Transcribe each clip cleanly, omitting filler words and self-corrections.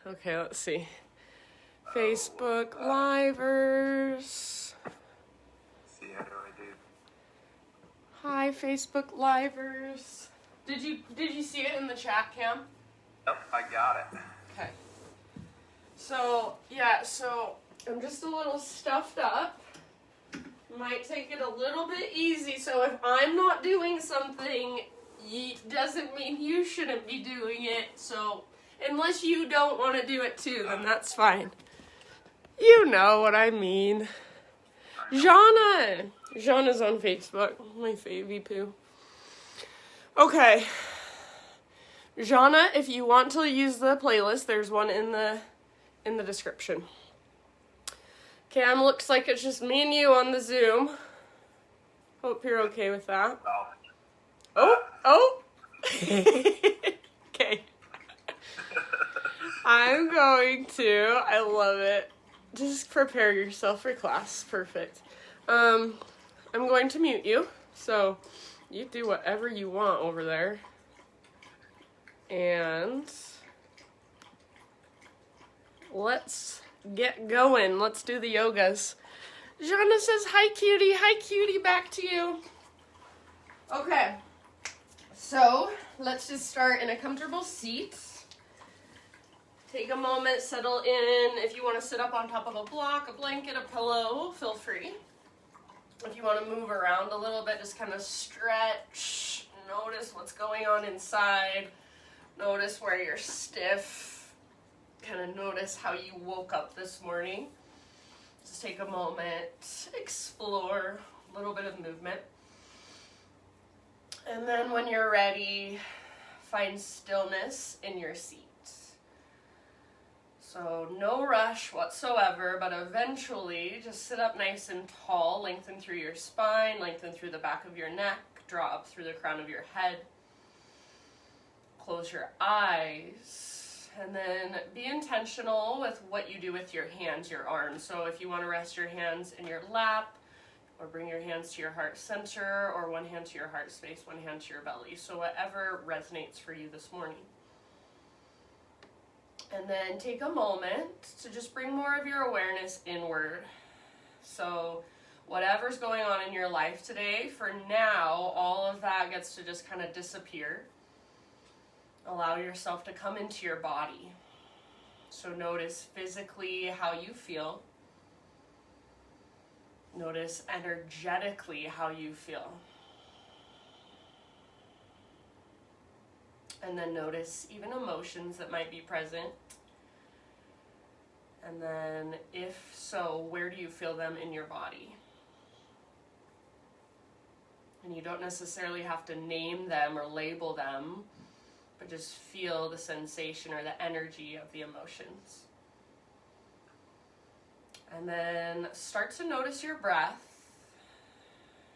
Okay, let's see. Facebook Livers. See, how do I do? Hi, Facebook Livers. Did you see it in the chat, Cam? Yep, I got it. Okay. So, yeah, I'm just a little stuffed up. Might take it a little bit easy, so if I'm not doing something, doesn't mean you shouldn't be doing it, so unless you don't want to do it too, then that's fine. You know what I mean. Jana's on Facebook, my favy poo. Okay. Jana, if you want to use the playlist, there's one in the description. Cam, looks like it's just me and you on the Zoom. Hope you're okay with that. Oh. Okay. I'm going to, I love it. Just prepare yourself for class. Perfect. I'm going to mute you, so you do whatever you want over there. And let's get going. Let's do the yogas. Jana says, hi, cutie. Hi, cutie. Back to you. Okay. So, let's just start in a comfortable seat. Take a moment, settle in. If you want to sit up on top of a block, a blanket, a pillow, feel free. If you want to move around a little bit, just kind of stretch. Notice what's going on inside. Notice where you're stiff. Kind of notice how you woke up this morning. Just take a moment, explore a little bit of movement. And then when you're ready, find stillness in your seat. So no rush whatsoever, but eventually just sit up nice and tall, lengthen through your spine, lengthen through the back of your neck, draw up through the crown of your head. Close your eyes, and then be intentional with what you do with your hands, your arms. So if you want to rest your hands in your lap, or bring your hands to your heart center, or one hand to your heart space, one hand to your belly. So whatever resonates for you this morning. And then take a moment to just bring more of your awareness inward. So whatever's going on in your life today, for now, all of that gets to just kind of disappear. Allow yourself to come into your body. So notice physically how you feel. Notice energetically how you feel. And then notice even emotions that might be present. And then if so, where do you feel them in your body? And you don't necessarily have to name them or label them, but just feel the sensation or the energy of the emotions. And then start to notice your breath.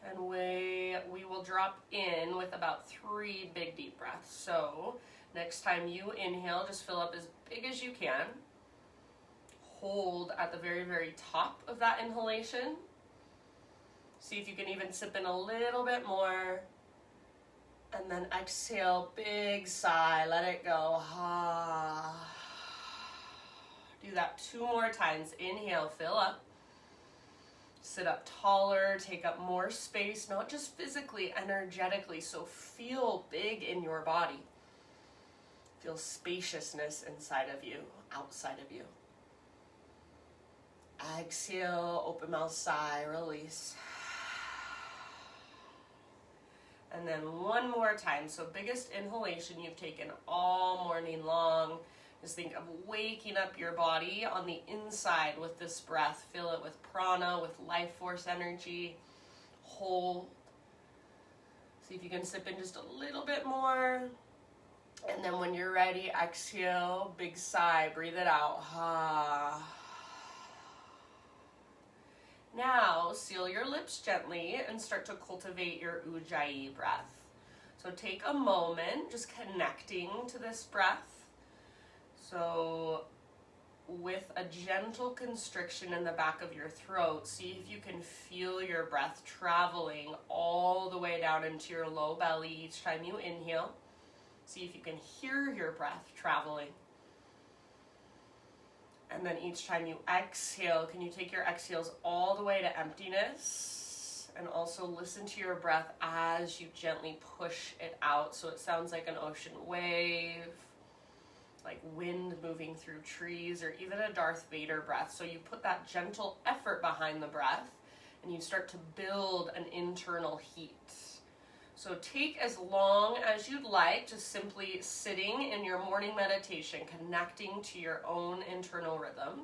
And we will drop in with about 3 big deep breaths. So next time you inhale, just fill up as big as you can. Hold at the very, very top of that inhalation. See if you can even sip in a little bit more. And then exhale, big sigh, let it go. Do that 2 more times. Inhale, fill up. Sit up taller, take up more space, not just physically, energetically. So feel big in your body. Feel spaciousness inside of you, outside of you. Exhale, open mouth, sigh, release. And then 1 more time. So biggest inhalation you've taken all morning long. Just think of waking up your body on the inside with this breath. Fill it with prana, with life force energy. Hold. See if you can sip in just a little bit more. And then when you're ready, exhale, big sigh, breathe it out. Now, seal your lips gently and start to cultivate your ujjayi breath. So take a moment just connecting to this breath. So with a gentle constriction in the back of your throat, see if you can feel your breath traveling all the way down into your low belly each time you inhale. See if you can hear your breath traveling. And then each time you exhale, can you take your exhales all the way to emptiness? And also listen to your breath as you gently push it out. So it sounds like an ocean wave, like wind moving through trees, or even a Darth Vader breath. So you put that gentle effort behind the breath and you start to build an internal heat. So take as long as you'd like, just simply sitting in your morning meditation, connecting to your own internal rhythm.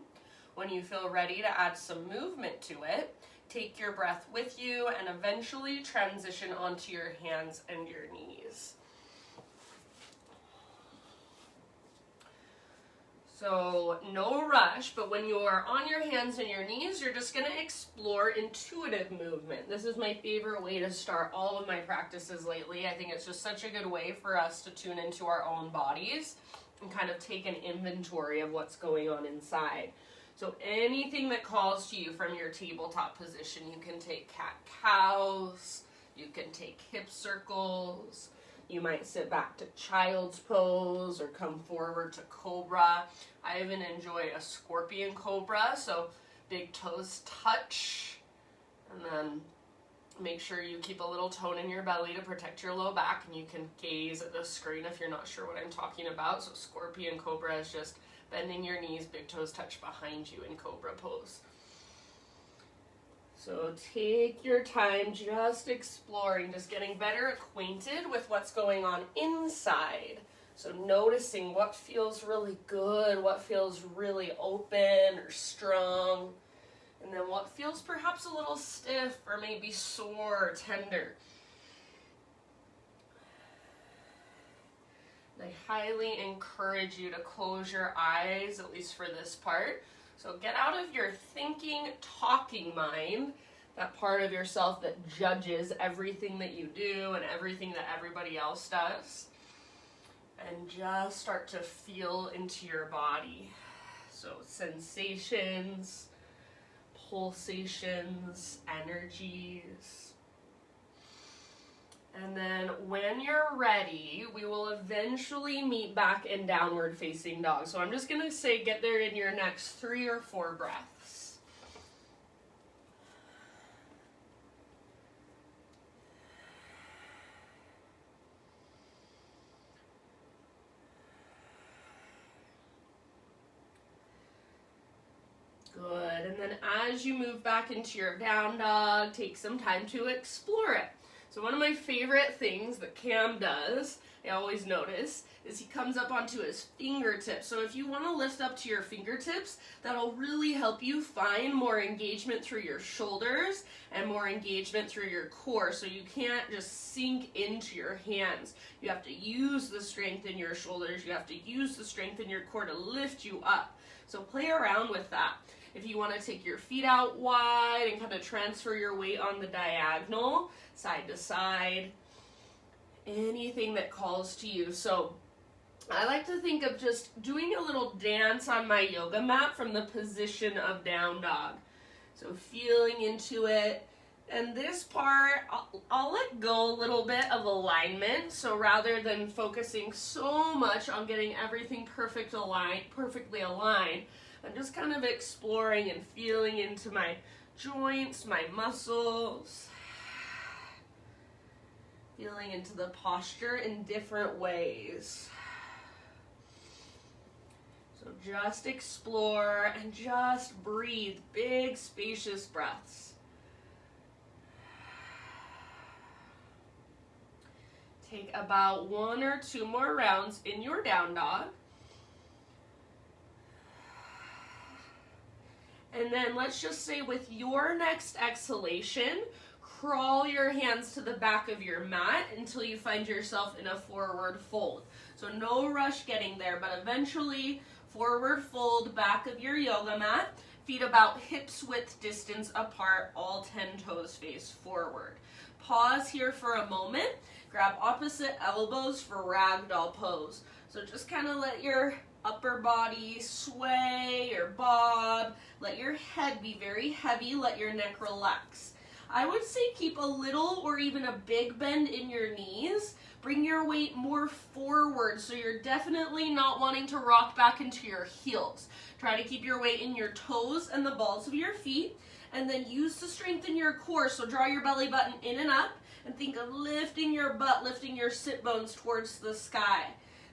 When you feel ready to add some movement to it, take your breath with you and eventually transition onto your hands and your knees. So no rush, but when you're on your hands and your knees, you're just going to explore intuitive movement. This is my favorite way to start all of my practices lately. I think it's just such a good way for us to tune into our own bodies and kind of take an inventory of what's going on inside. So anything that calls to you from your tabletop position, you can take cat-cows, you can take hip circles, you might sit back to child's pose or come forward to cobra. I even enjoy a scorpion cobra, so big toes touch, and then make sure you keep a little tone in your belly to protect your low back, and you can gaze at the screen if you're not sure what I'm talking about. So scorpion cobra is just bending your knees, big toes touch behind you in cobra pose. So take your time just exploring, just getting better acquainted with what's going on inside. So noticing what feels really good, what feels really open or strong, and then what feels perhaps a little stiff or maybe sore or tender. I highly encourage you to close your eyes, at least for this part. So get out of your thinking, talking mind, that part of yourself that judges everything that you do and everything that everybody else does. And just start to feel into your body. So sensations, pulsations, energies. And then when you're ready, we will eventually meet back in downward facing dog. So I'm just going to say get there in your next 3 or 4 breaths. Good. And then as you move back into your down dog, take some time to explore it. So one of my favorite things that Cam does, I always notice, is he comes up onto his fingertips. So if you want to lift up to your fingertips, that'll really help you find more engagement through your shoulders and more engagement through your core. So you can't just sink into your hands. You have to use the strength in your shoulders. You have to use the strength in your core to lift you up. So play around with that. If you want to take your feet out wide and kind of transfer your weight on the diagonal, side to side, anything that calls to you. So I like to think of just doing a little dance on my yoga mat from the position of down dog. So feeling into it. And this part, I'll let go a little bit of alignment. So rather than focusing so much on getting everything perfectly aligned, I'm just kind of exploring and feeling into my joints, my muscles, feeling into the posture in different ways. So just explore and just breathe big, spacious breaths. Take about 1 or 2 more rounds in your down dog. And then let's just say with your next exhalation, crawl your hands to the back of your mat until you find yourself in a forward fold. So no rush getting there, but eventually forward fold back of your yoga mat, feet about hips width distance apart, all 10 toes face forward. Pause here for a moment, grab opposite elbows for Ragdoll Pose. So just kind of let your upper body sway or bob. Let your head be very heavy. Let your neck relax. I would say keep a little or even a big bend in your knees. Bring your weight more forward, so you're definitely not wanting to rock back into your heels. Try to keep your weight in your toes and the balls of your feet, and then use to strengthen your core. So draw your belly button in and up, and think of lifting your butt, lifting your sit bones towards the sky.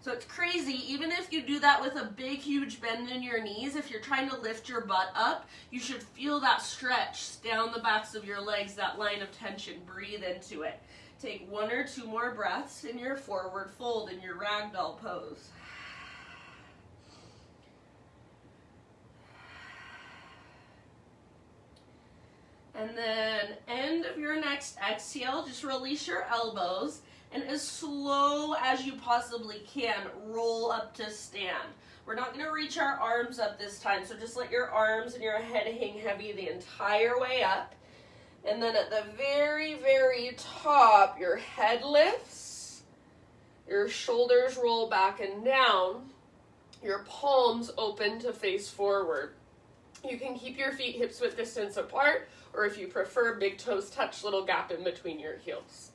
So it's crazy, even if you do that with a big, huge bend in your knees, if you're trying to lift your butt up, you should feel that stretch down the backs of your legs, that line of tension. Breathe into it. Take 1 or 2 more breaths in your forward fold in your Ragdoll Pose. And then end of your next exhale, just release your elbows, and as slow as you possibly can, roll up to stand. We're not going to reach our arms up this time, so just let your arms and your head hang heavy the entire way up. And then at the very, very top, your head lifts, your shoulders roll back and down, your palms open to face forward. You can keep your feet hips-width distance apart, or if you prefer, big toes touch, little gap in between your heels.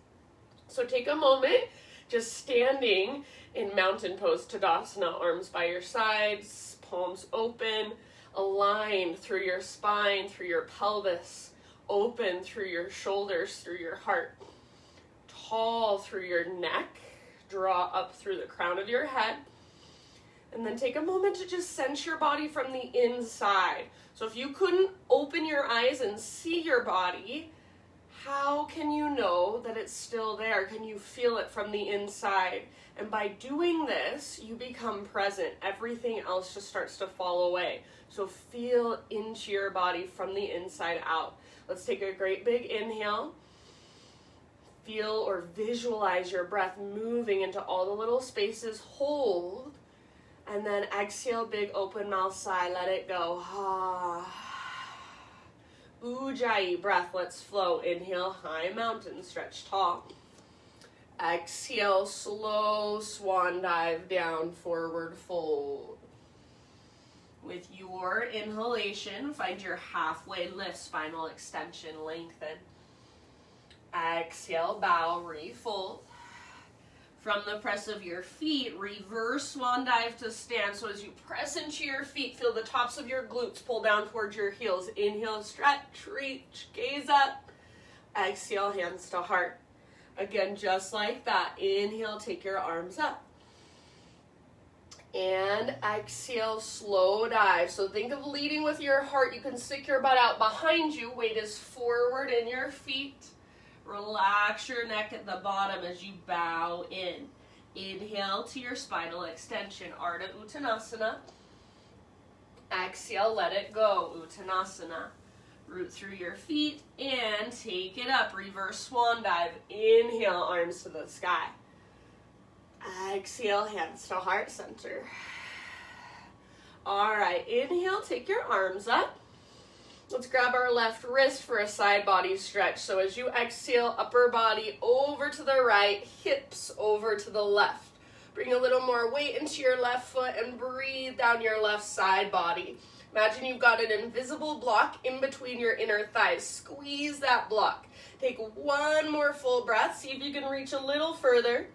So take a moment, just standing in mountain pose, Tadasana, arms by your sides, palms open, aligned through your spine, through your pelvis, open through your shoulders, through your heart, tall through your neck, draw up through the crown of your head, and then take a moment to just sense your body from the inside. So if you couldn't open your eyes and see your body, how can you know that it's still there? Can you feel it from the inside? And by doing this, you become present. Everything else just starts to fall away. So feel into your body from the inside out. Let's take a great big inhale. Feel or visualize your breath moving into all the little spaces. Hold. And then exhale, big open mouth sigh. Let it go. Ujjayi breath, let's flow. Inhale, high mountain, stretch tall. Exhale, slow swan dive down, forward fold. With your inhalation, find your halfway lift, spinal extension, lengthen. Exhale, bow, refold. From the press of your feet, reverse swan dive to stand. So as you press into your feet, feel the tops of your glutes pull down towards your heels. Inhale, stretch, reach, gaze up. Exhale, hands to heart. Again, just like that. Inhale, take your arms up. And exhale, slow dive. So think of leading with your heart. You can stick your butt out behind you. Weight is forward in your feet. Relax your neck at the bottom as you bow in. Inhale to your spinal extension, Ardha Uttanasana. Exhale, let it go, Uttanasana. Root through your feet and take it up. Reverse swan dive. Inhale, arms to the sky. Exhale, hands to heart center. All right, inhale, take your arms up. Let's grab our left wrist for a side body stretch. So as you exhale, upper body over to the right, hips over to the left. Bring a little more weight into your left foot and breathe down your left side body. Imagine you've got an invisible block in between your inner thighs. Squeeze that block. Take 1 more full breath. See if you can reach a little further.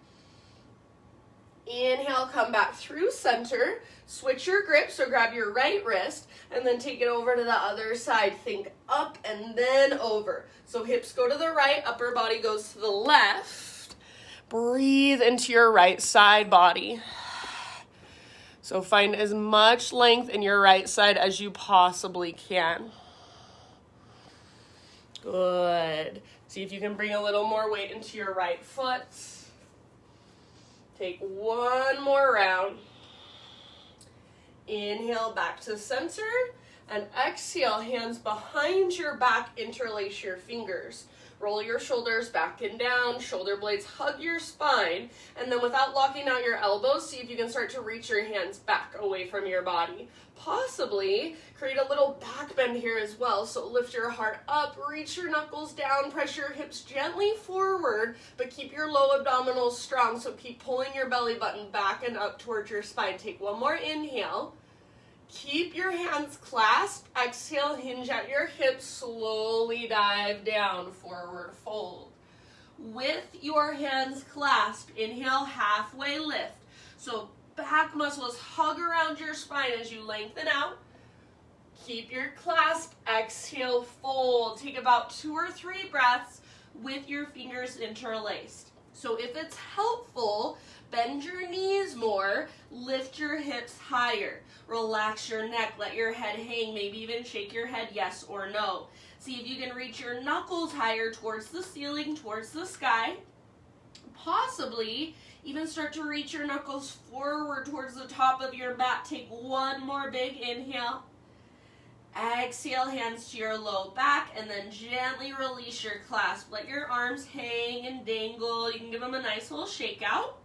Inhale, come back through center. Switch your grip, so grab your right wrist and then take it over to the other side. Think up and then over. So hips go to the right, upper body goes to the left. Breathe into your right side body. So find as much length in your right side as you possibly can. Good. See if you can bring a little more weight into your right foot. Take 1 more round. Inhale back to center and exhale, hands behind your back, interlace your fingers. Roll your shoulders back and down, shoulder blades hug your spine, and then without locking out your elbows, see if you can start to reach your hands back away from your body. Possibly create a little back bend here as well, so lift your heart up, reach your knuckles down, press your hips gently forward, but keep your low abdominals strong, so keep pulling your belly button back and up towards your spine. Take 1 more inhale. Keep keep your hands clasped. Exhale, hinge at your hips, slowly dive down, forward fold. With your hands clasped, inhale, halfway lift. So back muscles hug around your spine as you lengthen out. Keep your clasp, exhale, fold. Take about 2 or 3 breaths with your fingers interlaced. So if it's helpful, bend your knees more, lift your hips higher, relax your neck, let your head hang, maybe even shake your head yes or no. See if you can reach your knuckles higher towards the ceiling, towards the sky. Possibly even start to reach your knuckles forward towards the top of your mat. Take one more big inhale. Exhale, hands to your low back, and then gently release your clasp. Let your arms hang and dangle. You can give them a nice little shake out.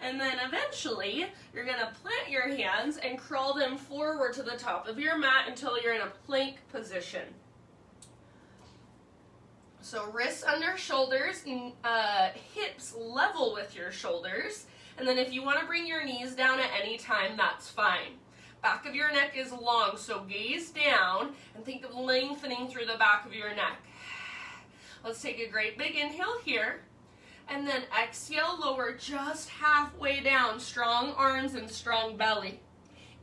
And then eventually, you're going to plant your hands and curl them forward to the top of your mat until you're in a plank position. So wrists under shoulders, hips level with your shoulders. And then if you want to bring your knees down at any time, that's fine. Back of your neck is long, so gaze down and think of lengthening through the back of your neck. Let's take a great big inhale here. And then exhale, lower just halfway down. Strong arms and strong belly.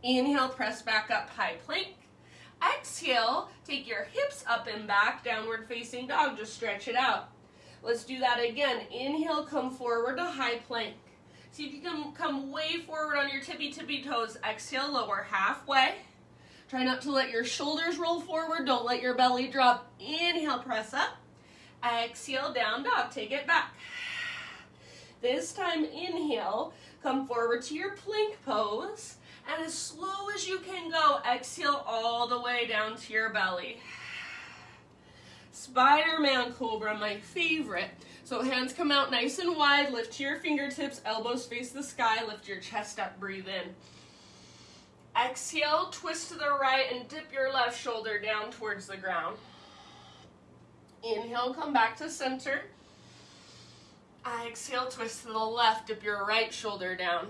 Inhale, press back up, high plank. Exhale, take your hips up and back, downward facing dog, just stretch it out. Let's do that again. Inhale, come forward to high plank. See if you can come way forward on your tippy toes. Exhale, lower halfway. Try not to let your shoulders roll forward. Don't let your belly drop. Inhale, press up. Exhale, down dog. Take it back. This time, inhale, come forward to your plank pose. And as slow as you can go, exhale all the way down to your belly. Spider-Man Cobra, my favorite. So hands come out nice and wide, lift to your fingertips, elbows face the sky, lift your chest up, breathe in. Exhale, twist to the right and dip your left shoulder down towards the ground. Inhale, come back to center. Exhale, twist to the left, dip your right shoulder down.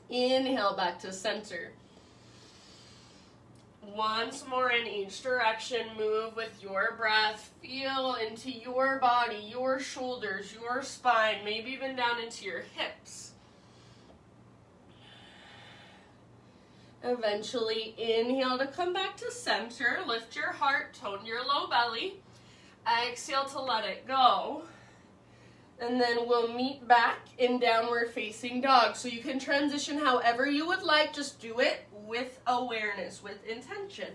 Inhale, back to center. Once more in each direction, move with your breath. Feel into your body, your shoulders, your spine, maybe even down into your hips. Eventually, inhale to come back to center. Lift your heart, tone your low belly. Exhale to let it go. And then we'll meet back in downward facing dog. So you can transition however you would like. Just do it with awareness, with intention.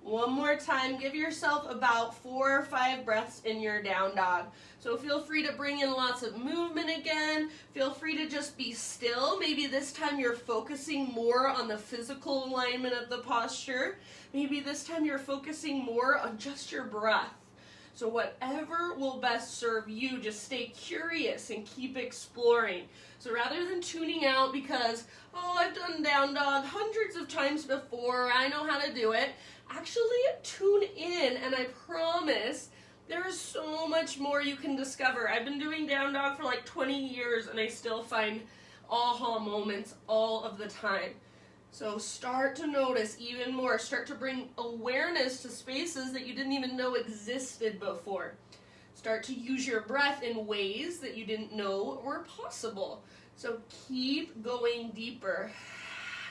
One more time, give yourself about 4 or 5 breaths in your down dog. So feel free to bring in lots of movement again. Feel free to just be still. Maybe this time you're focusing more on the physical alignment of the posture. Maybe this time you're focusing more on just your breath. So whatever will best serve you, just stay curious and keep exploring. So rather than tuning out because, oh, I've done down dog hundreds of times before, I know how to do it, actually tune in, and I promise there is so much more you can discover. I've been doing down dog for like 20 years and I still find aha moments all of the time. So start to notice even more. Start to bring awareness to spaces that you didn't even know existed before. Start to use your breath in ways that you didn't know were possible. So keep going deeper.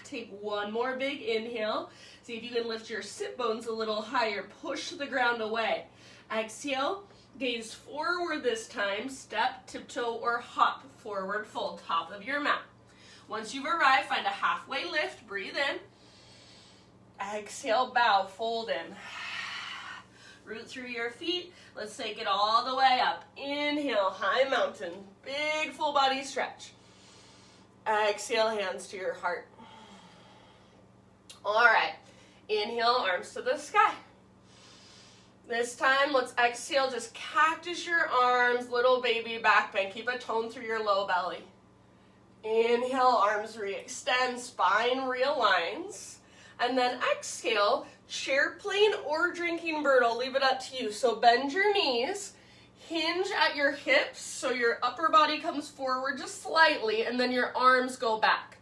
Take one more big inhale. See if you can lift your sit bones a little higher. Push the ground away. Exhale. Gaze forward this time. Step, tiptoe, or hop. Forward fold. Top of your mat. Once you've arrived, find a halfway lift. Breathe in. Exhale, bow, fold in. Root through your feet. Let's take it all the way up. Inhale, high mountain. Big full body stretch. Exhale, hands to your heart. All right. Inhale, arms to the sky. This time, let's exhale. Just cactus your arms, little baby back bend. Keep a tone through your low belly. Inhale, arms re-extend, spine realigns. And then exhale, chair plane or drinking bird. I'll leave it up to you. So bend your knees, Hinge at your hips so your upper body comes forward just slightly and then your arms go back.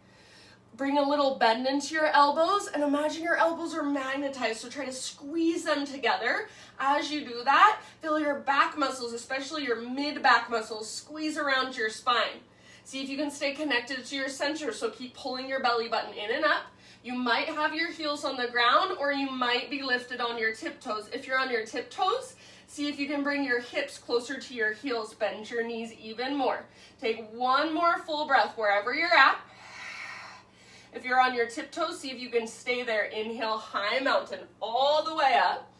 Bring a little bend into your elbows and imagine your elbows are magnetized, so try to squeeze them together. As you do that, feel your back muscles, especially your mid-back muscles, squeeze around your spine. See if you can stay connected to your center, so keep pulling your belly button in and up. You might have your heels on the ground or you might be lifted on your tiptoes. If you're on your tiptoes, see if you can bring your hips closer to your heels, bend your knees even more. Take one more full breath wherever you're at. If you're on your tiptoes, see if you can stay there. Inhale, high mountain, all the way up.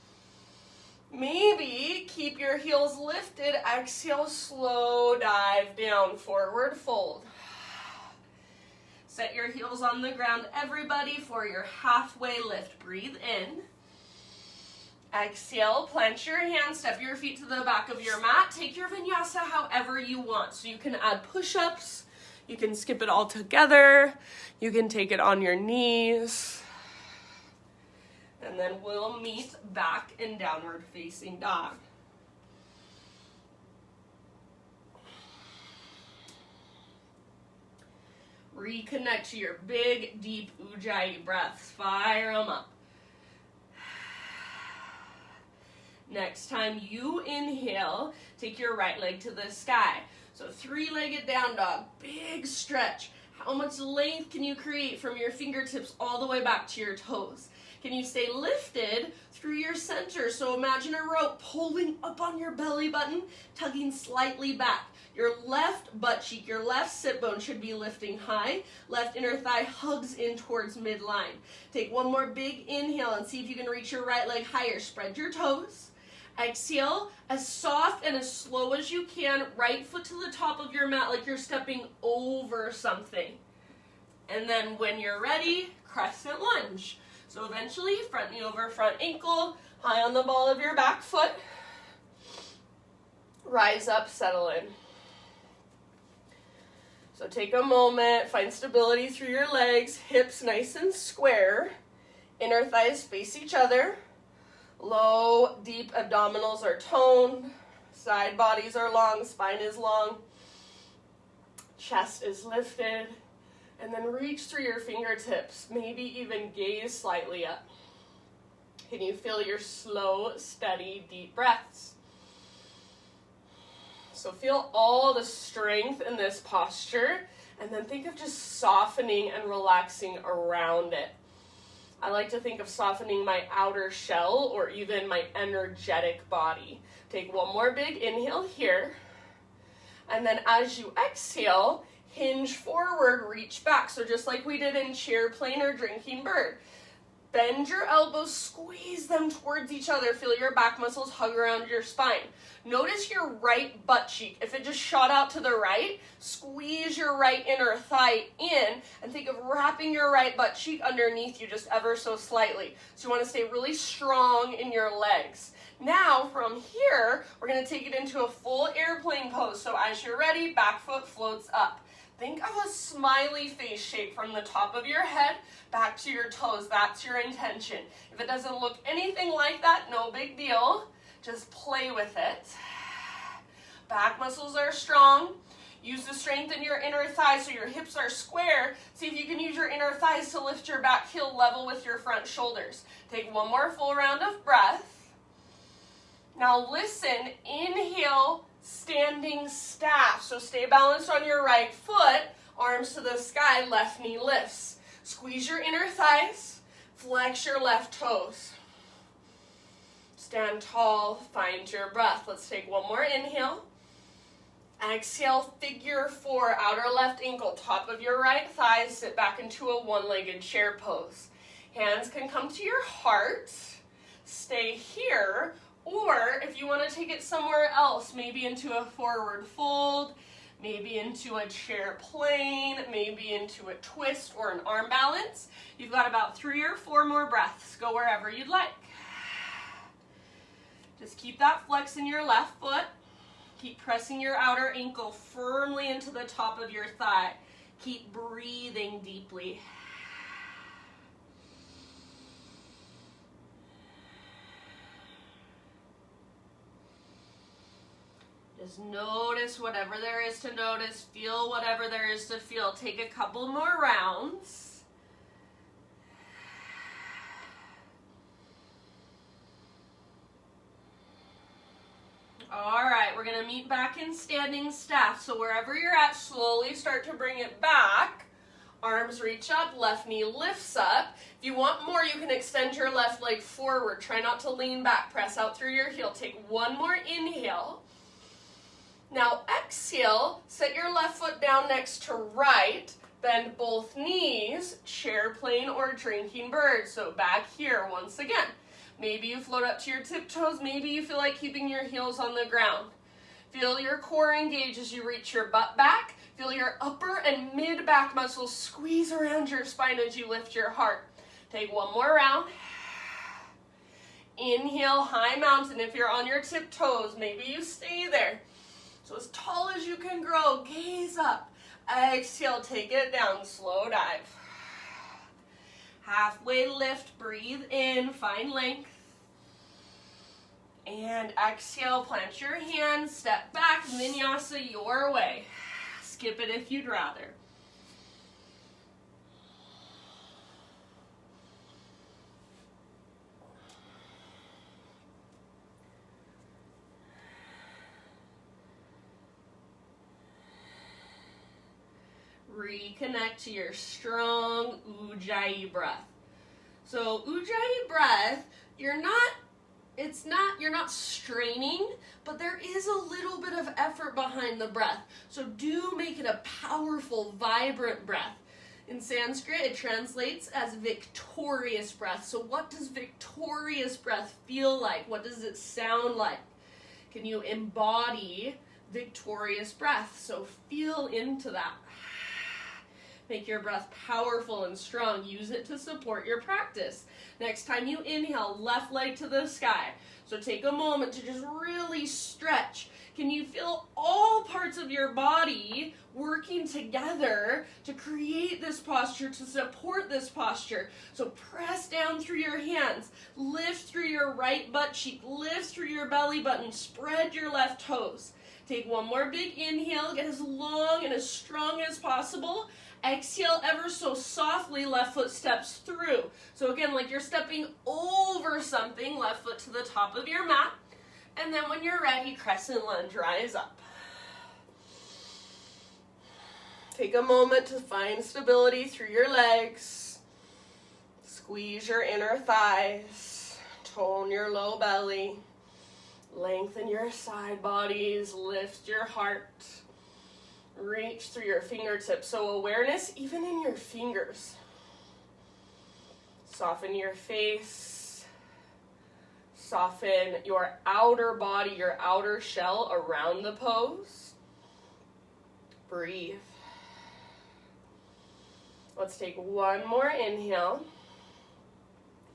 Maybe keep your heels lifted. Exhale, slow dive down, forward fold. Set your heels on the ground, everybody, for your halfway lift. Breathe in. Exhale, plant your hands, step your feet to the back of your mat. Take your vinyasa however you want. So you can add push-ups, you can skip it all together, you can take it on your knees. And then we'll meet back in downward facing dog. Reconnect to your big, deep Ujjayi breaths. Fire them up. Next time you inhale, take your right leg to the sky. So three-legged down dog, big stretch. How much length can you create from your fingertips all the way back to your toes? Can you stay lifted through your center? So imagine a rope pulling up on your belly button, tugging slightly back. Your left butt cheek, your left sit bone should be lifting high. Left inner thigh hugs in towards midline. Take one more big inhale and see if you can reach your right leg higher. Spread your toes. Exhale, as soft and as slow as you can, right foot to the top of your mat like you're stepping over something. And then when you're ready, crescent lunge. So eventually, front knee over front ankle, high on the ball of your back foot. Rise up, settle in. So take a moment, find stability through your legs, hips nice and square, inner thighs face each other, low, deep abdominals are toned, side bodies are long, spine is long, chest is lifted, and then reach through your fingertips, maybe even gaze slightly up. Can you feel your slow, steady, deep breaths? So feel all the strength in this posture, and then think of just softening and relaxing around it. I like to think of softening my outer shell or even my energetic body. Take one more big inhale here, and then as you exhale, hinge forward, reach back. So just like we did in chair, plane, or drinking bird. Bend your elbows, squeeze them towards each other. Feel your back muscles hug around your spine. Notice your right butt cheek. If it just shot out to the right, squeeze your right inner thigh in and think of wrapping your right butt cheek underneath you just ever so slightly. So you want to stay really strong in your legs. Now, from here, we're going to take it into a full airplane pose. So as you're ready, back foot floats up. Think of a smiley face shape from the top of your head back to your toes. That's your intention. If it doesn't look anything like that, no big deal. Just play with it. Back muscles are strong. Use the strength in your inner thighs so your hips are square. See if you can use your inner thighs to lift your back heel level with your front shoulders. Take one more full round of breath. Now listen, inhale, standing staff. So stay balanced on your right foot, arms to the sky, left knee lifts. Squeeze your inner thighs, flex your left toes. Stand tall, find your breath. Let's take one more inhale. Exhale, figure four, outer left ankle, top of your right thigh, sit back into a one-legged chair pose. Hands can come to your heart, stay here, or if you want to take it somewhere else, maybe into a forward fold, maybe into a chair plane, maybe into a twist or an arm balance. You've got about 3 or 4 more breaths. Go wherever you'd like. Just keep that flex in your left foot. Keep pressing your outer ankle firmly into the top of your thigh. Keep breathing deeply. Just notice whatever there is to notice, feel whatever there is to feel. Take a couple more rounds. All right, we're gonna meet back in standing staff. So wherever you're at, slowly start to bring it back. Arms reach up, left knee lifts up. If you want more, you can extend your left leg forward. Try not to lean back, press out through your heel. Take one more inhale. Now exhale, set your left foot down next to right, bend both knees, chair plane or drinking bird. So back here once again. Maybe you float up to your tiptoes, maybe you feel like keeping your heels on the ground. Feel your core engage as you reach your butt back. Feel your upper and mid back muscles squeeze around your spine as you lift your heart. Take one more round. Inhale, high mountain. If you're on your tiptoes, maybe you stay there. So as tall as you can grow, gaze up. Exhale, take it down, slow dive. Halfway lift, breathe in, find length. And exhale, plant your hands, step back, vinyasa your way. Skip it if you'd rather. Reconnect to your strong Ujjayi breath. So Ujjayi breath, you're not straining, but there is a little bit of effort behind the breath. So do make it a powerful, vibrant breath. In Sanskrit, it translates as victorious breath. So what does victorious breath feel like? What does it sound like? Can you embody victorious breath? So feel into that. Make your breath powerful and strong. Use it to support your practice. Next time you inhale, left leg to the sky. So take a moment to just really stretch. Can you feel all parts of your body working together to create this posture, to support this posture? So press down through your hands. Lift through your right butt cheek. Lift through your belly button. Spread your left toes. Take one more big inhale. Get as long and as strong as possible. Exhale ever so softly, left foot steps through. So again, like you're stepping over something, left foot to the top of your mat. And then when you're ready, crescent lunge, rise up. Take a moment to find stability through your legs. Squeeze your inner thighs. Tone your low belly. Lengthen your side bodies. Lift your heart. Reach through your fingertips. So awareness even in your fingers. Soften your face. Soften your outer body, your outer shell around the pose. Breathe. Let's take one more inhale.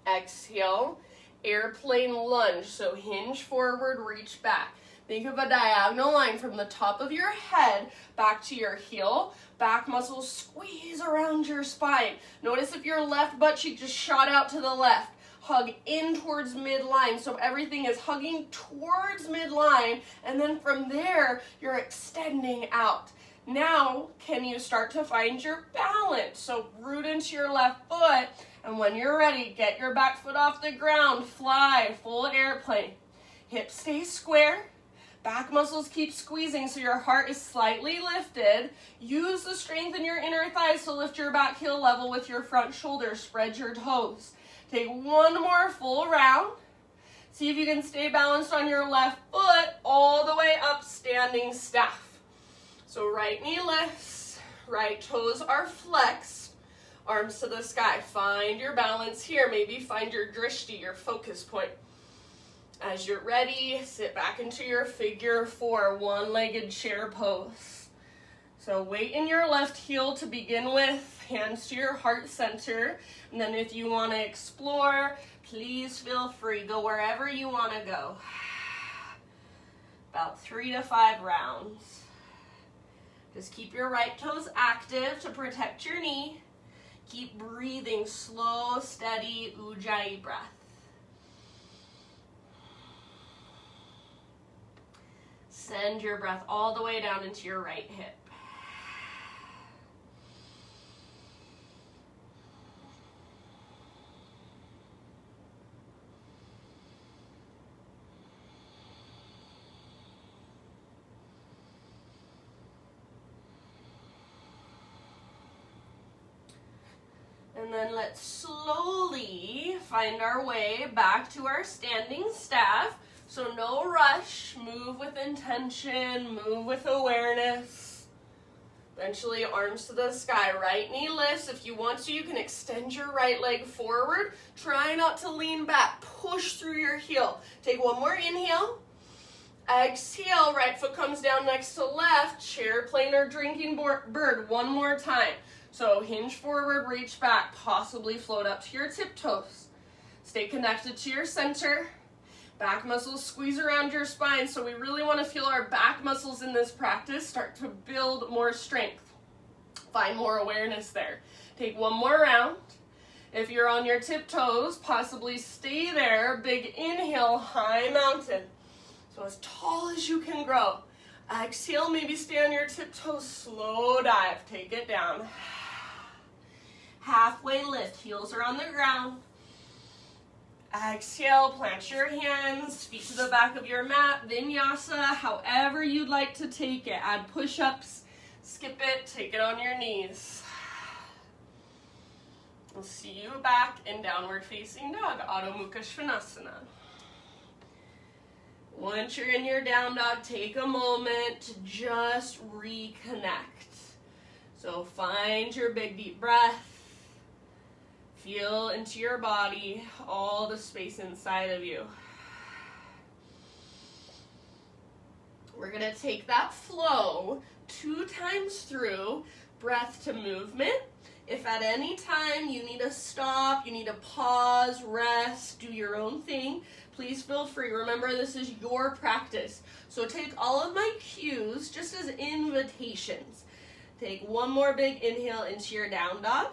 Exhale. Airplane lunge. So hinge forward, reach back. Think of a diagonal line from the top of your head back to your heel. Back muscles squeeze around your spine. Notice if your left butt cheek just shot out to the left. Hug in towards midline. So everything is hugging towards midline. And then from there, you're extending out. Now, can you start to find your balance? So root into your left foot. And when you're ready, get your back foot off the ground. Fly, full airplane. Hips stay square. Back muscles keep squeezing so your heart is slightly lifted. Use the strength in your inner thighs to lift your back heel level with your front shoulder. Spread your toes. Take one more full round. See if you can stay balanced on your left foot all the way up, standing staff. So right knee lifts, right toes are flexed, arms to the sky. Find your balance here. Maybe find your drishti, your focus point. As you're ready, sit back into your figure 4, one-legged chair pose. So weight in your left heel to begin with, hands to your heart center. And then if you want to explore, please feel free. Go wherever you want to go. About 3 to 5 rounds. Just keep your right toes active to protect your knee. Keep breathing, slow, steady Ujjayi breath. Send your breath all the way down into your right hip. And then let's slowly find our way back to our standing staff. So no rush, move with intention, move with awareness. Eventually arms to the sky, right knee lifts. If you want to, you can extend your right leg forward. Try not to lean back, push through your heel. Take one more inhale. Exhale, right foot comes down next to left, chair, plane, or drinking bird. One more time. So hinge forward, reach back, possibly float up to your tiptoes. Stay connected to your center. Back muscles squeeze around your spine, so we really want to feel our back muscles in this practice start to build more strength. Find more awareness there. Take one more round. If you're on your tiptoes, possibly stay there. Big inhale, high mountain. So as tall as you can grow. Exhale, maybe stay on your tiptoes, slow dive, take it down. Halfway lift, heels are on the ground. Exhale, plant your hands, feet to the back of your mat, vinyasa, however you'd like to take it. Add push-ups, skip it, take it on your knees. We'll see you back in downward facing dog, Adho Mukha Svanasana. Once you're in your down dog, take a moment to just reconnect. So find your big deep breath. Feel into your body, all the space inside of you. We're going to take that flow 2 times through, breath to movement. If at any time you need to stop, you need to pause, rest, do your own thing, please feel free. Remember, this is your practice. So take all of my cues just as invitations. Take one more big inhale into your down dog.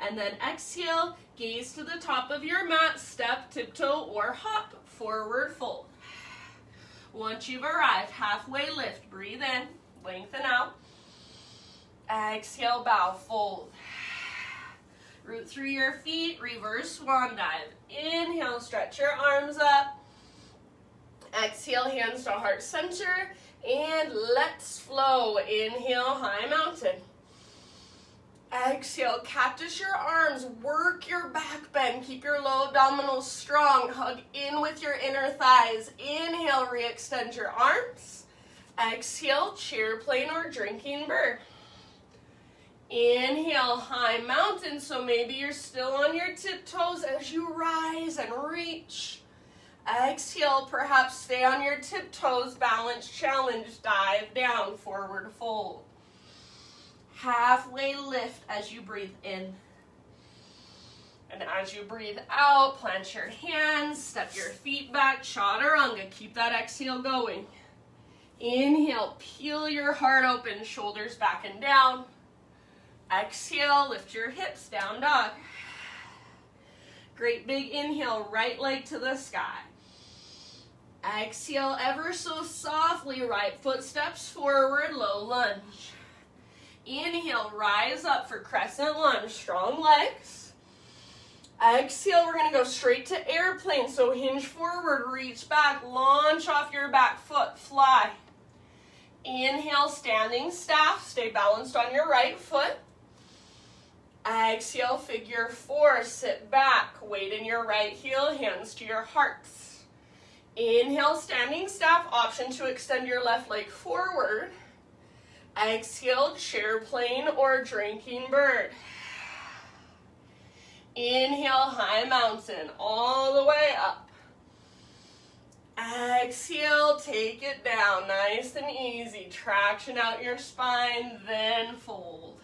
And then exhale, gaze to the top of your mat, step, tiptoe, or hop, forward fold. Once you've arrived, halfway lift, breathe in, lengthen out. Exhale, bow, fold. Root through your feet, reverse swan dive. Inhale, stretch your arms up. Exhale, hands to heart center. And let's flow. Inhale, high mountain. Exhale, cactus your arms, work your back bend, keep your low abdominals strong, hug in with your inner thighs. Inhale, re-extend your arms. Exhale, chair, plane, or drinking bird. Inhale, high mountain, so maybe you're still on your tiptoes as you rise and reach. Exhale, perhaps stay on your tiptoes, balance, challenge, dive down, forward fold. Halfway lift as you breathe in. And as you breathe out, plant your hands, step your feet back, chaturanga. Keep that exhale going. Inhale, peel your heart open, shoulders back and down. Exhale, lift your hips, down dog. Great big inhale, right leg to the sky. Exhale, ever so softly, right foot steps forward, low lunge. Inhale, rise up for crescent lunge, strong legs. Exhale, we're going to go straight to airplane, so hinge forward, reach back, launch off your back foot, fly. Inhale, standing staff, stay balanced on your right foot. Exhale, figure 4, sit back, weight in your right heel, hands to your hearts. Inhale, standing staff, option to extend your left leg forward. Exhale, chair, plane, or drinking bird. Inhale, high mountain, all the way up. Exhale, take it down, nice and easy. Traction out your spine, then fold.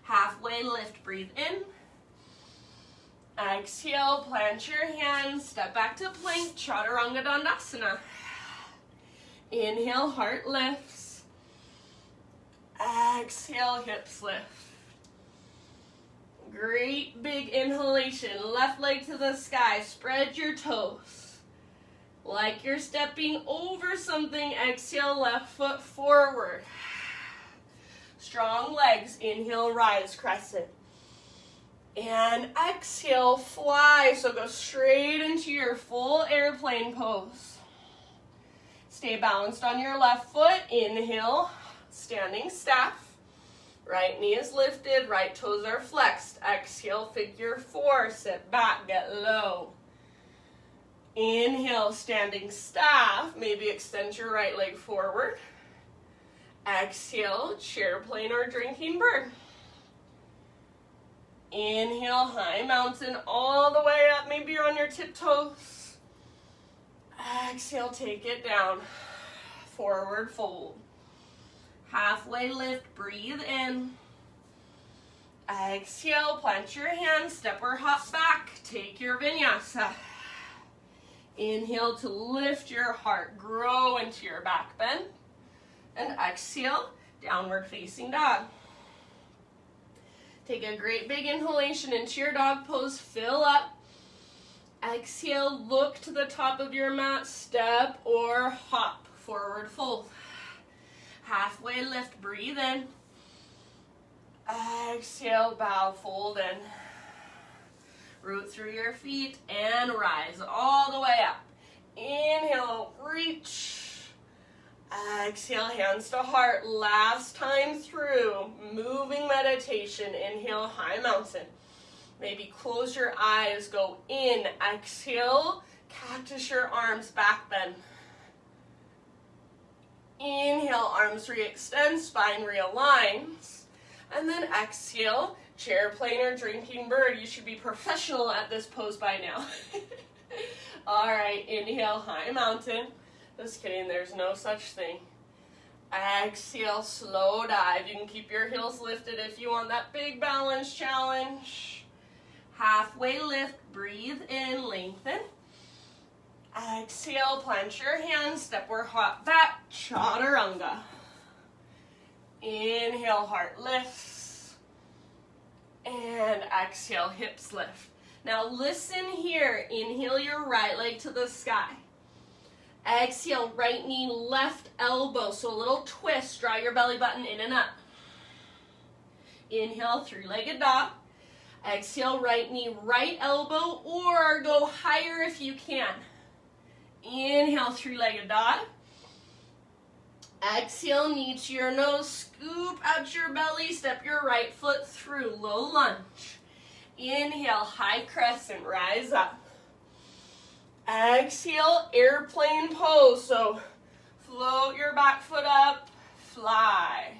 Halfway lift, breathe in. Exhale, plant your hands, step back to plank, chaturanga dandasana. Inhale, heart lifts. Exhale, hips lift. Great big inhalation. Left leg to the sky. Spread your toes. Like you're stepping over something, exhale, left foot forward. Strong legs, inhale, rise, crescent. And exhale, fly. So go straight into your full airplane pose. Stay balanced on your left foot. Inhale, standing staff. Right knee is lifted, right toes are flexed. Exhale, figure four, sit back, get low. Inhale, standing staff. Maybe extend your right leg forward. Exhale, chair plane or drinking bird. Inhale, high mountain all the way up. Maybe you're on your tiptoes. Exhale, take it down. Forward fold. Halfway lift, breathe in. Exhale, plant your hands, step or hop back. Take your vinyasa. Inhale to lift your heart, grow into your back bend. And exhale, downward facing dog. Take a great big inhalation into your dog pose, fill up. Exhale, look to the top of your mat, step or hop, forward fold. Halfway lift, breathe in. Exhale, bow, fold in. Root through your feet and rise all the way up. Inhale, reach. Exhale, hands to heart. Last time through, moving meditation. Inhale, high mountain. Maybe close your eyes, go in. Exhale, cactus your arms, back bend. Inhale, arms re-extend, spine realigns. And then exhale, chair plane or drinking bird. You should be professional at this pose by now. All right, inhale, high mountain. Just kidding, there's no such thing. Exhale, slow dive. You can keep your heels lifted if you want that big balance challenge. Halfway lift, breathe in, lengthen. Exhale, plant your hands, step or hop back, chaturanga. Inhale, heart lifts. And exhale, hips lift. Now listen here. Inhale your right leg to the sky. Exhale, right knee, left elbow. So a little twist, draw your belly button in and up. Inhale, three-legged dog. Exhale, right knee, right elbow, or go higher if you can. Inhale, three-legged dog. Exhale, knee to your nose, scoop out your belly, step your right foot through, low lunge. Inhale, high crescent, rise up. Exhale, airplane pose, so float your back foot up, fly.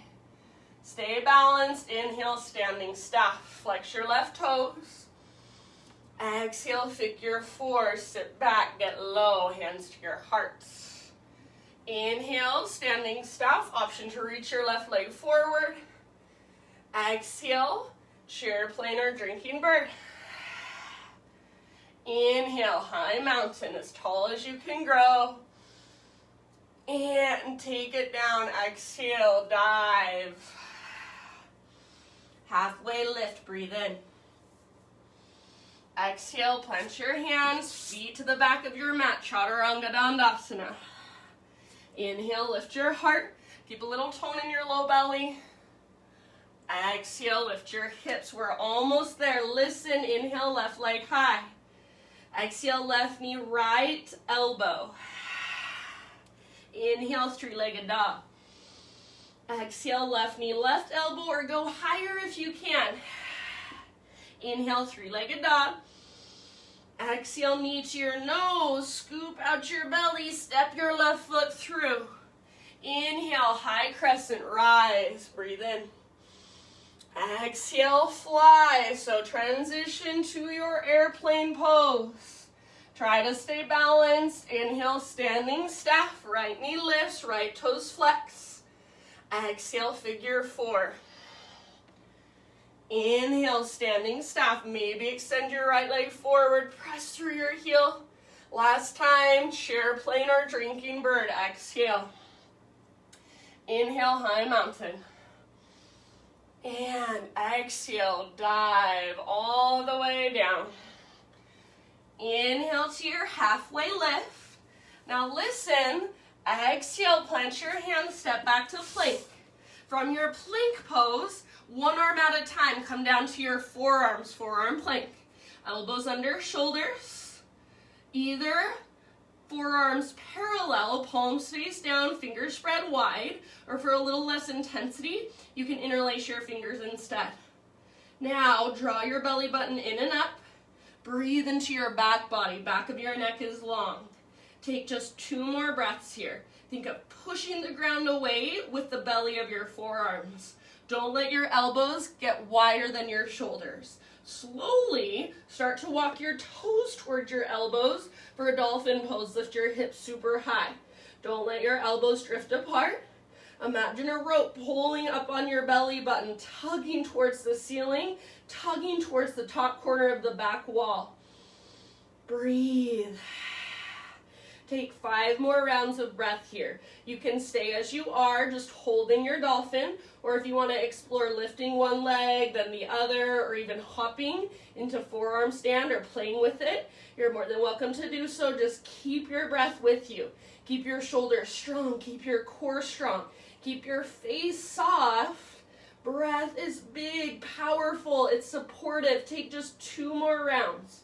Stay balanced, inhale, standing staff, flex your left toes. Exhale, figure four, sit back, get low, hands to your hearts. Inhale, standing staff, option to reach your left leg forward. Exhale, chair plane or drinking bird. Inhale, high mountain, as tall as you can grow. And take it down, exhale, dive. Halfway lift, breathe in. Exhale, plant your hands, feet to the back of your mat, chaturanga dandasana. Inhale, lift your heart, keep a little tone in your low belly. Exhale, lift your hips, we're almost there. Listen, inhale, left leg high. Exhale, left knee, right elbow. Inhale, three-legged dog. Exhale, left knee, left elbow, or go higher if you can. Inhale, three-legged dog. Exhale, knee to your nose, scoop out your belly, step your left foot through. Inhale, high crescent, rise, breathe in. Exhale, fly. So transition to your airplane pose. Try to stay balanced. Inhale, standing staff, right knee lifts, right toes flex. Exhale, figure four. Inhale, standing staff. Maybe extend your right leg forward, press through your heel. Last time, chair plane or drinking bird. Exhale. Inhale, high mountain. And exhale, dive all the way down. Inhale to your halfway lift. Now listen, exhale, plant your hands, step back to plank. From your plank pose, one arm at a time, come down to your forearms, forearm plank. Elbows under shoulders, either forearms parallel, palms face down, fingers spread wide, or for a little less intensity, you can interlace your fingers instead. Now, draw your belly button in and up. Breathe into your back body. Back of your neck is long. Take just 2 more breaths here. Think of pushing the ground away with the belly of your forearms. Don't let your elbows get wider than your shoulders. Slowly start to walk your toes towards your elbows for a dolphin pose. Lift your hips super high. Don't let your elbows drift apart. Imagine a rope pulling up on your belly button, tugging towards the ceiling, tugging towards the top corner of the back wall. Breathe. Take 5 more rounds of breath here. You can stay as you are, just holding your dolphin, or if you want to explore lifting one leg, then the other, or even hopping into forearm stand or playing with it, you're more than welcome to do so. Just keep your breath with you. Keep your shoulders strong. Keep your core strong. Keep your face soft. Breath is big, powerful. It's supportive. Take just 2 more rounds.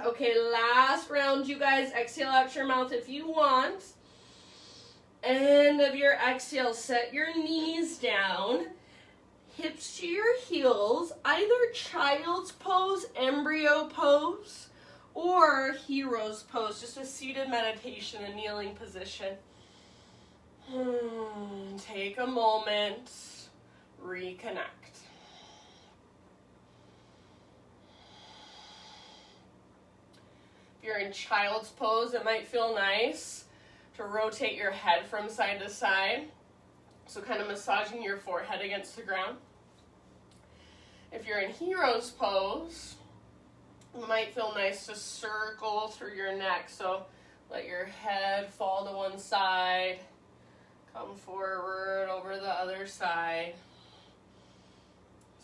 Okay, last round, you guys. Exhale out your mouth if you want. End of your exhale, set your knees down. Hips to your heels, either child's pose, embryo pose, or hero's pose, just a seated meditation, a kneeling position. Take a moment, reconnect. If you're in child's pose, it might feel nice to rotate your head from side to side. So kind of massaging your forehead against the ground. If you're in hero's pose, it might feel nice to circle through your neck. So let your head fall to one side, come forward over the other side.